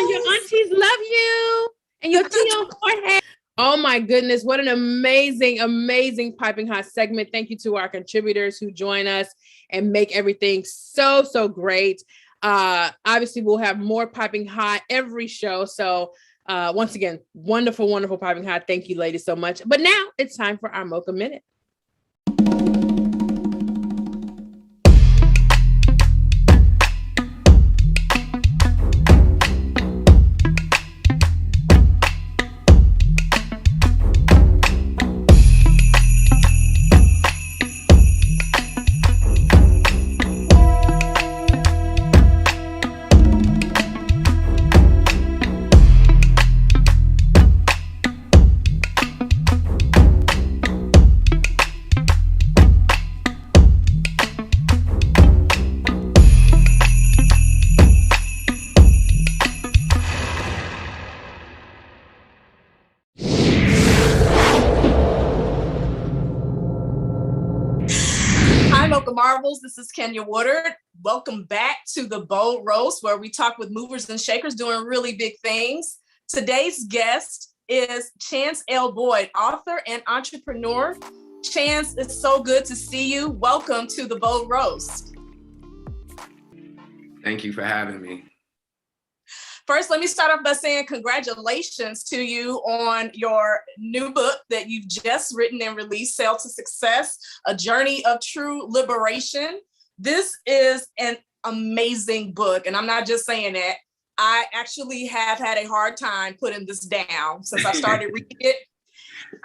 Your aunties love you. And your Tio Jorge. Oh my goodness. What an amazing, amazing Piping Hot segment. Thank you to our contributors who join us and make everything so, so great. Obviously, we'll have more Piping Hot every show. So once again, wonderful, wonderful Piping Hot. Thank you, ladies, so much. But now it's time for our Mocha Minute. Marvels. This is Kenya Woodard. Welcome back to the Bold Roast, where we talk with movers and shakers doing really big things. Today's guest is Chance L. Boyd, author and entrepreneur. Chance, it's so good to see you. Welcome to the Bold Roast. Thank you for having me. First, let me start off by saying congratulations to you on your new book that you've just written and released, Sail to Success, A Journey of True Liberation. This is an amazing book, and I'm not just saying that. I actually have had a hard time putting this down since I started reading it.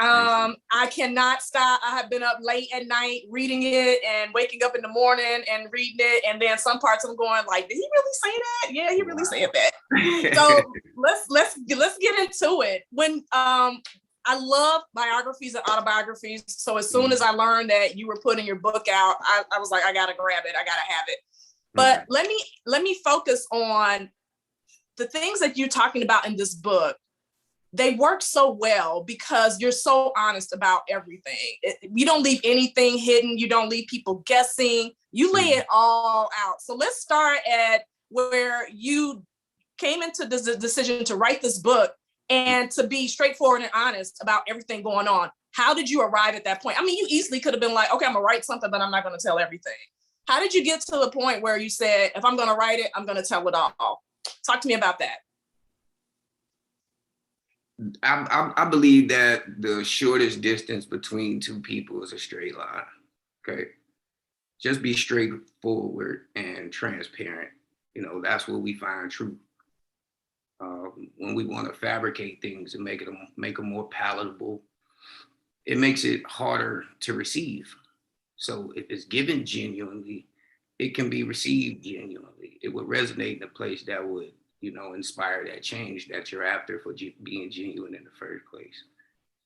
I cannot stop. I have been up late at night reading it and waking up in the morning and reading it. And then some parts I'm going like, did he really say that? Yeah, he really said that. So let's get into it. When I love biographies and autobiographies. So as soon as I learned that you were putting your book out, I was like, I gotta grab it. I gotta have it. But let me focus on the things that you're talking about in this book. They work so well because you're so honest about everything. You don't leave anything hidden. You don't leave people guessing. You lay it all out. So let's start at where you came into this decision to write this book and to be straightforward and honest about everything going on. How did you arrive at that point? I mean, you easily could have been like, okay, I'm gonna write something, but I'm not gonna tell everything. How did you get to the point where you said, if I'm gonna write it, I'm gonna tell it all? Talk to me about that. I believe that the shortest distance between two people is a straight line. Okay. Just be straightforward and transparent. You know, that's where we find truth. When we want to fabricate things and make them more palatable, it makes it harder to receive. So if it's given genuinely, it can be received genuinely. It would resonate in a place that would, you know, inspire that change that you're after for being genuine in the first place.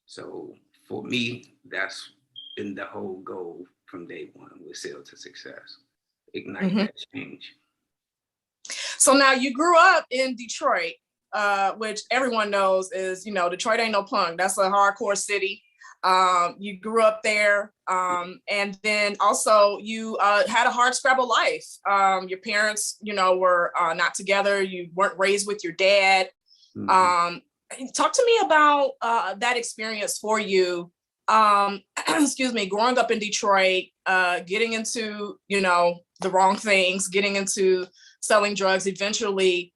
So for me, that's been the whole goal from day one with Sail to Success, ignite that change. So now you grew up in Detroit, which everyone knows is, you know, Detroit ain't no punk. That's a hardcore city. You grew up there, and then also you had a hard scrabble life. Your parents, you know, were not together. You weren't raised with your dad. Talk to me about that experience for you. Excuse me, growing up in Detroit, getting into, you know, the wrong things, getting into selling drugs, eventually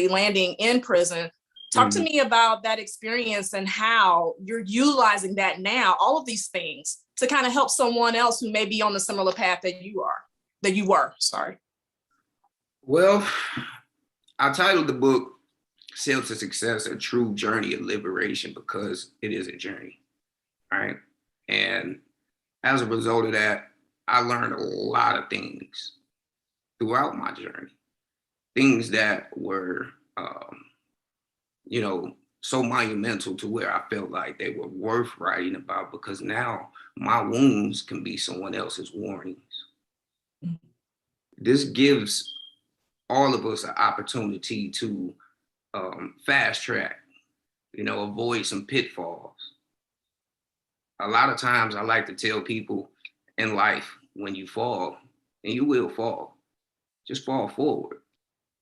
landing in prison. Talk to me about that experience and how you're utilizing that now, all of these things, to kind of help someone else who may be on the similar path that you were. Well, I titled the book Sail to Success, A True Journey of Liberation, because it is a journey, right? And as a result of that, I learned a lot of things throughout my journey, things that were, so monumental to where I felt like they were worth writing about, because now my wounds can be someone else's warnings. This gives all of us an opportunity to fast track, avoid some pitfalls. A lot of times I like to tell people in life, when you fall, and you will fall, just fall forward.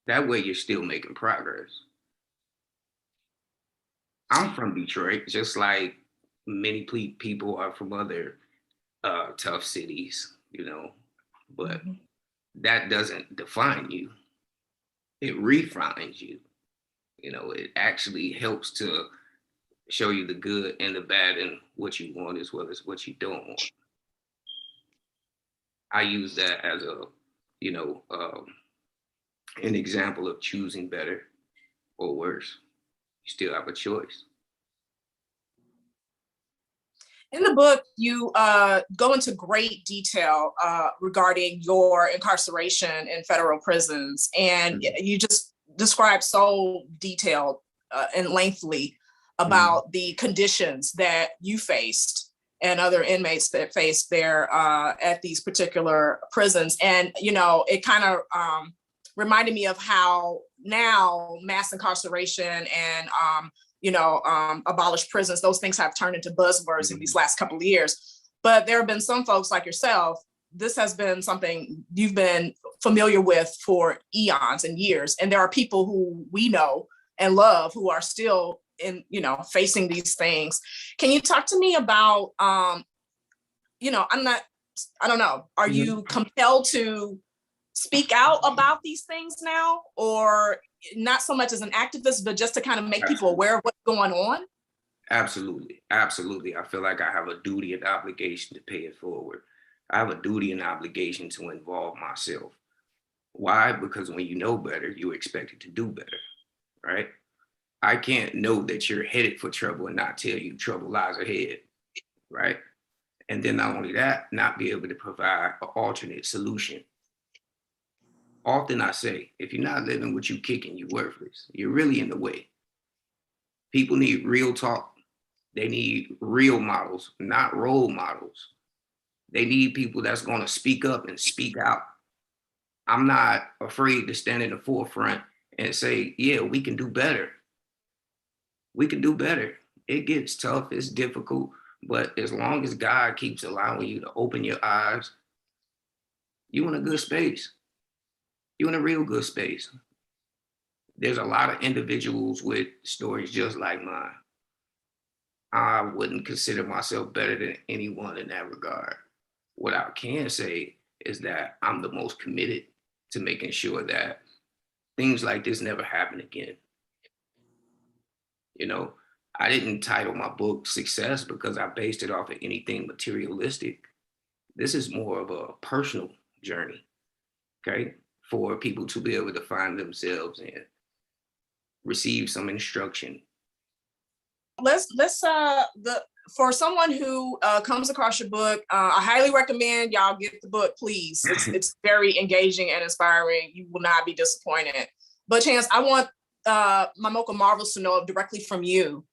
That way you're still making progress. I'm from Detroit, just like many people are from other tough cities, but that doesn't define you. It refines you. It actually helps to show you the good and the bad and what you want as well as what you don't want. I use that as an example of choosing better or worse. You still have a choice. In the book, you go into great detail regarding your incarceration in federal prisons, and you just describe so detailed and lengthily about the conditions that you faced and other inmates that faced there at these particular prisons. And, it kind of reminded me of how now mass incarceration and, abolished prisons, those things have turned into buzzwords in these last couple of years. But there have been some folks like yourself, this has been something you've been familiar with for eons and years. And there are people who we know and love who are still facing these things. Can you talk to me about, I don't know, are you compelled to speak out about these things now, or not so much as an activist, but just to kind of make people aware of what's going on? Absolutely. Absolutely. I feel like I have a duty and obligation to pay it forward. I have a duty and obligation to involve myself. Why? Because when you know better, you're expected to do better, right? I can't know that you're headed for trouble and not tell you trouble lies ahead, right? And then not only that, not be able to provide an alternate solution. Often I say, if you're not living what you kicking, you're worthless. You're really in the way. People need real talk. They need real models, not role models. They need people that's going to speak up and speak out. I'm not afraid to stand in the forefront and say, yeah, we can do better. We can do better. It gets tough, it's difficult, but as long as God keeps allowing you to open your eyes, you're in a good space. You're in a real good space. There's a lot of individuals with stories just like mine. I wouldn't consider myself better than anyone in that regard. What I can say is that I'm the most committed to making sure that things like this never happen again. I didn't title my book Success because I based it off of anything materialistic. This is more of a personal journey, okay? For people to be able to find themselves and receive some instruction. For someone who comes across your book, I highly recommend y'all get the book, please. It's very engaging and inspiring. You will not be disappointed. But Chance, I want my Mocha Marvels to know directly from you.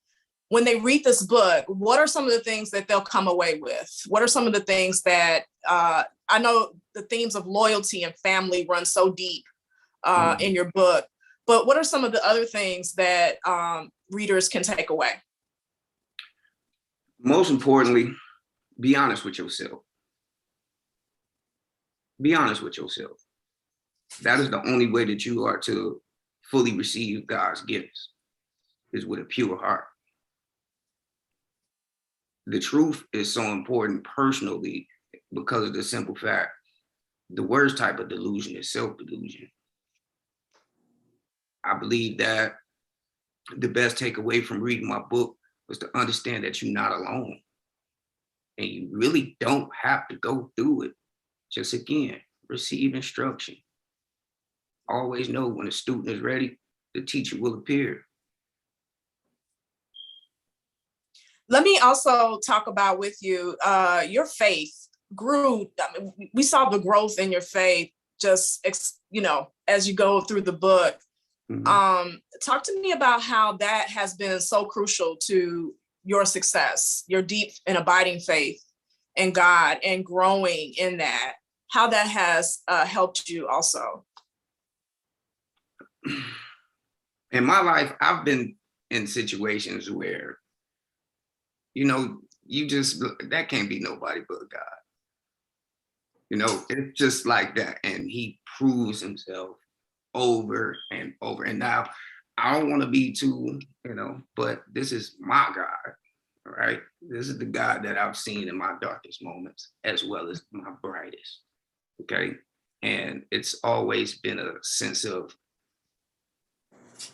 When they read this book, what are some of the things that they'll come away with? What are some of the things that I know the themes of loyalty and family run so deep in your book, but what are some of the other things that readers can take away? Most importantly, be honest with yourself. Be honest with yourself. That is the only way that you are to fully receive God's gifts, is with a pure heart. The truth is so important personally because of the simple fact the worst type of delusion is self-delusion. I believe that the best takeaway from reading my book was to understand that you're not alone. And you really don't have to go through it. Just again, receive instruction. Always know when a student is ready, the teacher will appear. Let me also talk about with you, your faith grew. I mean, we saw the growth in your faith just, as you go through the book. Mm-hmm. Talk to me about how that has been so crucial to your success, your deep and abiding faith in God and growing in that, how that has helped you also. In my life, I've been in situations where, that can't be nobody but God. It's just like that. And he proves himself over and over. And now I don't want to be too, but this is my God, right? This is the God that I've seen in my darkest moments as well as my brightest, okay? And it's always been a sense of,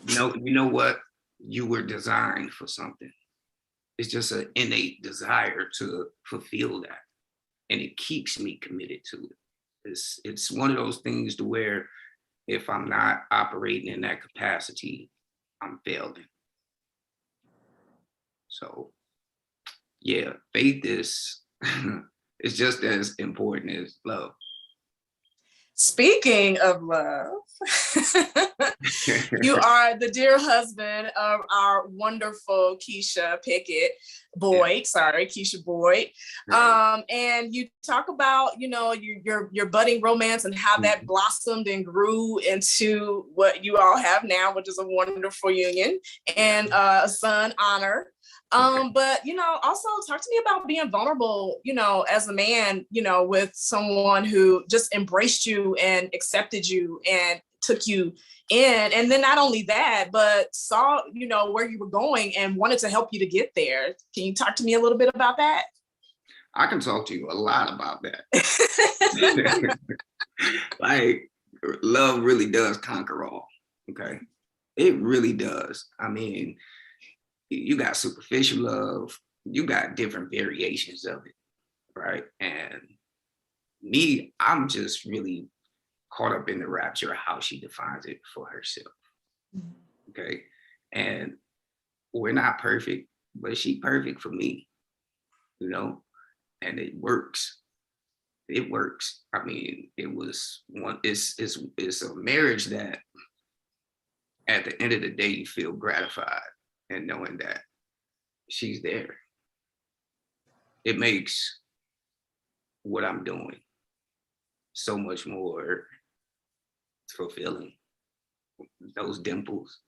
you know what? You were designed for something. It's just an innate desire to fulfill that. And it keeps me committed to it. It's one of those things to where if I'm not operating in that capacity, I'm failing. So yeah, faith is it's just as important as love. Speaking of love, you are the dear husband of our wonderful Keisha Pickett Boyd. Sorry, Keisha Boyd. And you talk about, your budding romance and how that blossomed and grew into what you all have now, which is a wonderful union and a son, Honor. But, also talk to me about being vulnerable, as a man, with someone who just embraced you and accepted you and took you in. And then not only that, but saw, where you were going and wanted to help you to get there. Can you talk to me a little bit about that? I can talk to you a lot about that. Like, love really does conquer all. Okay. It really does. I mean, you got superficial love, you got different variations of it, right? And me, I'm just really caught up in the rapture of how she defines it for herself. Okay. And we're not perfect, but she's perfect for me, and it works. It works. I mean, it's a marriage that at the end of the day, you feel gratified and knowing that she's there. It makes what I'm doing so much more fulfilling. Those dimples,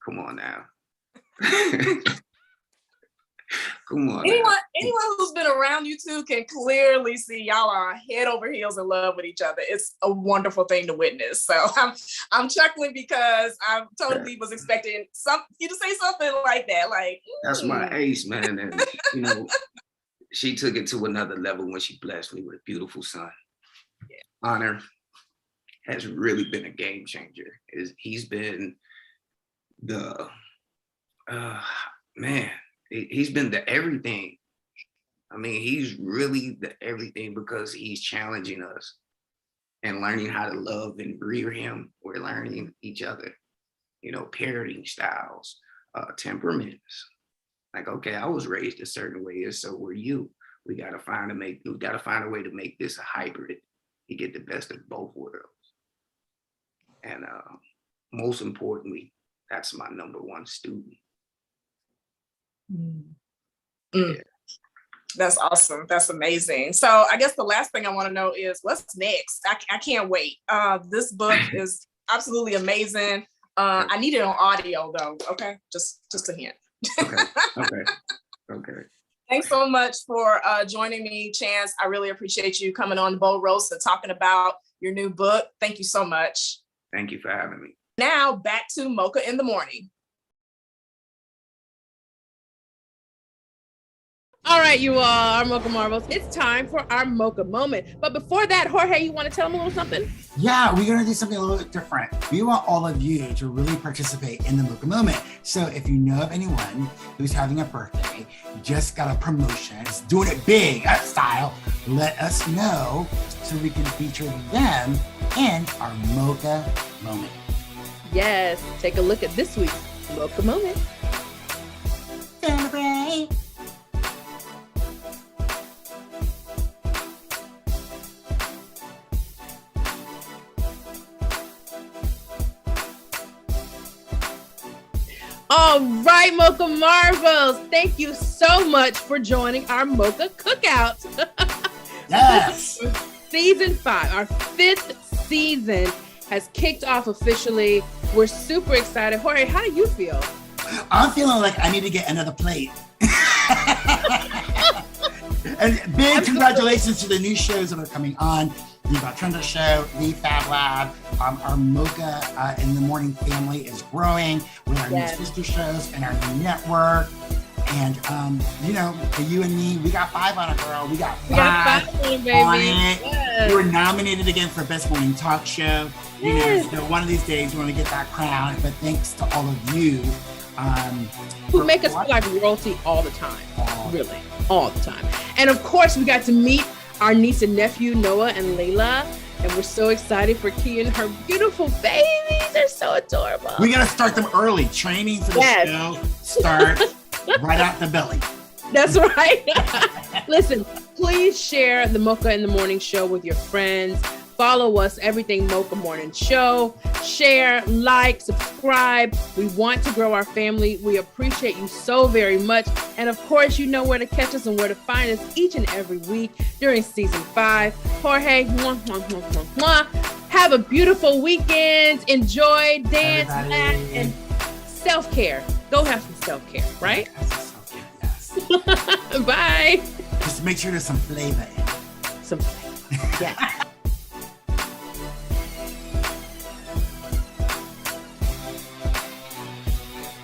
come on now. Come on. Anyone who's been around you two can clearly see y'all are head over heels in love with each other. It's a wonderful thing to witness. So I'm chuckling because I totally was expecting you to say something like that. Like, that's my ace, man. And she took it to another level when she blessed me with a beautiful son. Yeah. Honor has really been a game changer. He's been the man. He's been the everything. I mean, he's really the everything because he's challenging us and learning how to love and rear him. We're learning each other, parenting styles, temperaments. Like, okay, I was raised a certain way, and so were you. We gotta find a way to make this a hybrid. You get the best of both worlds. And most importantly, that's my number one student. Yeah. That's awesome. That's amazing. So I guess the last thing I want to know is what's next? I can't wait. This book is absolutely amazing. I need it on audio though. Okay. Just a hint. Okay. Thanks so much for joining me, Chance. I really appreciate you coming on the Bold Roast and talking about your new book. Thank you so much. Thank you for having me. Now back to Mocha in the Morning. All right, you all, our Mocha Marvels. It's time for our Mocha moment. But before that, Jorge, you want to tell them a little something? Yeah, we're going to do something a little bit different. We want all of you to really participate in the Mocha moment. So if you know of anyone who's having a birthday, just got a promotion, is doing it big, that style, let us know so we can feature them in our Mocha moment. Yes, take a look at this week's Mocha moment. Celebrate. All right, Mocha Marvels. Thank you so much for joining our Mocha Cookout. Yes. Season 5, our 5th season has kicked off officially. We're super excited. Jorge, how do you feel? I'm feeling like I need to get another plate. And big congratulations to the new shows that are coming on. The Trenda Show, The Fab Lab, our Mocha in the Morning family is growing with our new sister shows and our new network. And, you and me, we got 5 on it, girl. We got 5 on it, baby. Yes. We were nominated again for Best Morning Talk Show. Yes. So one of these days, we want to get that crown. But thanks to all of you. Who make us feel like royalty all the time. Really, all the time. And of course, we got to meet our niece and nephew, Noah and Layla. And we're so excited for Kia and her beautiful babies. They're so adorable. We got to start them early. Training for the show starts right out the belly. That's right. Listen, please share the Mocha in the Morning show with your friends. Follow us, Everything Mocha Morning Show. Share, like, subscribe. We want to grow our family. We appreciate you so very much. And of course, you know where to catch us and where to find us each and every week during season 5. Jorge, mwah, mwah, mwah, mwah, mwah. Have a beautiful weekend. Enjoy, dance, laugh, and self-care. Go have some self-care, right? Yes. Bye. Just make sure there's some flavor in it. Some flavor. Yeah.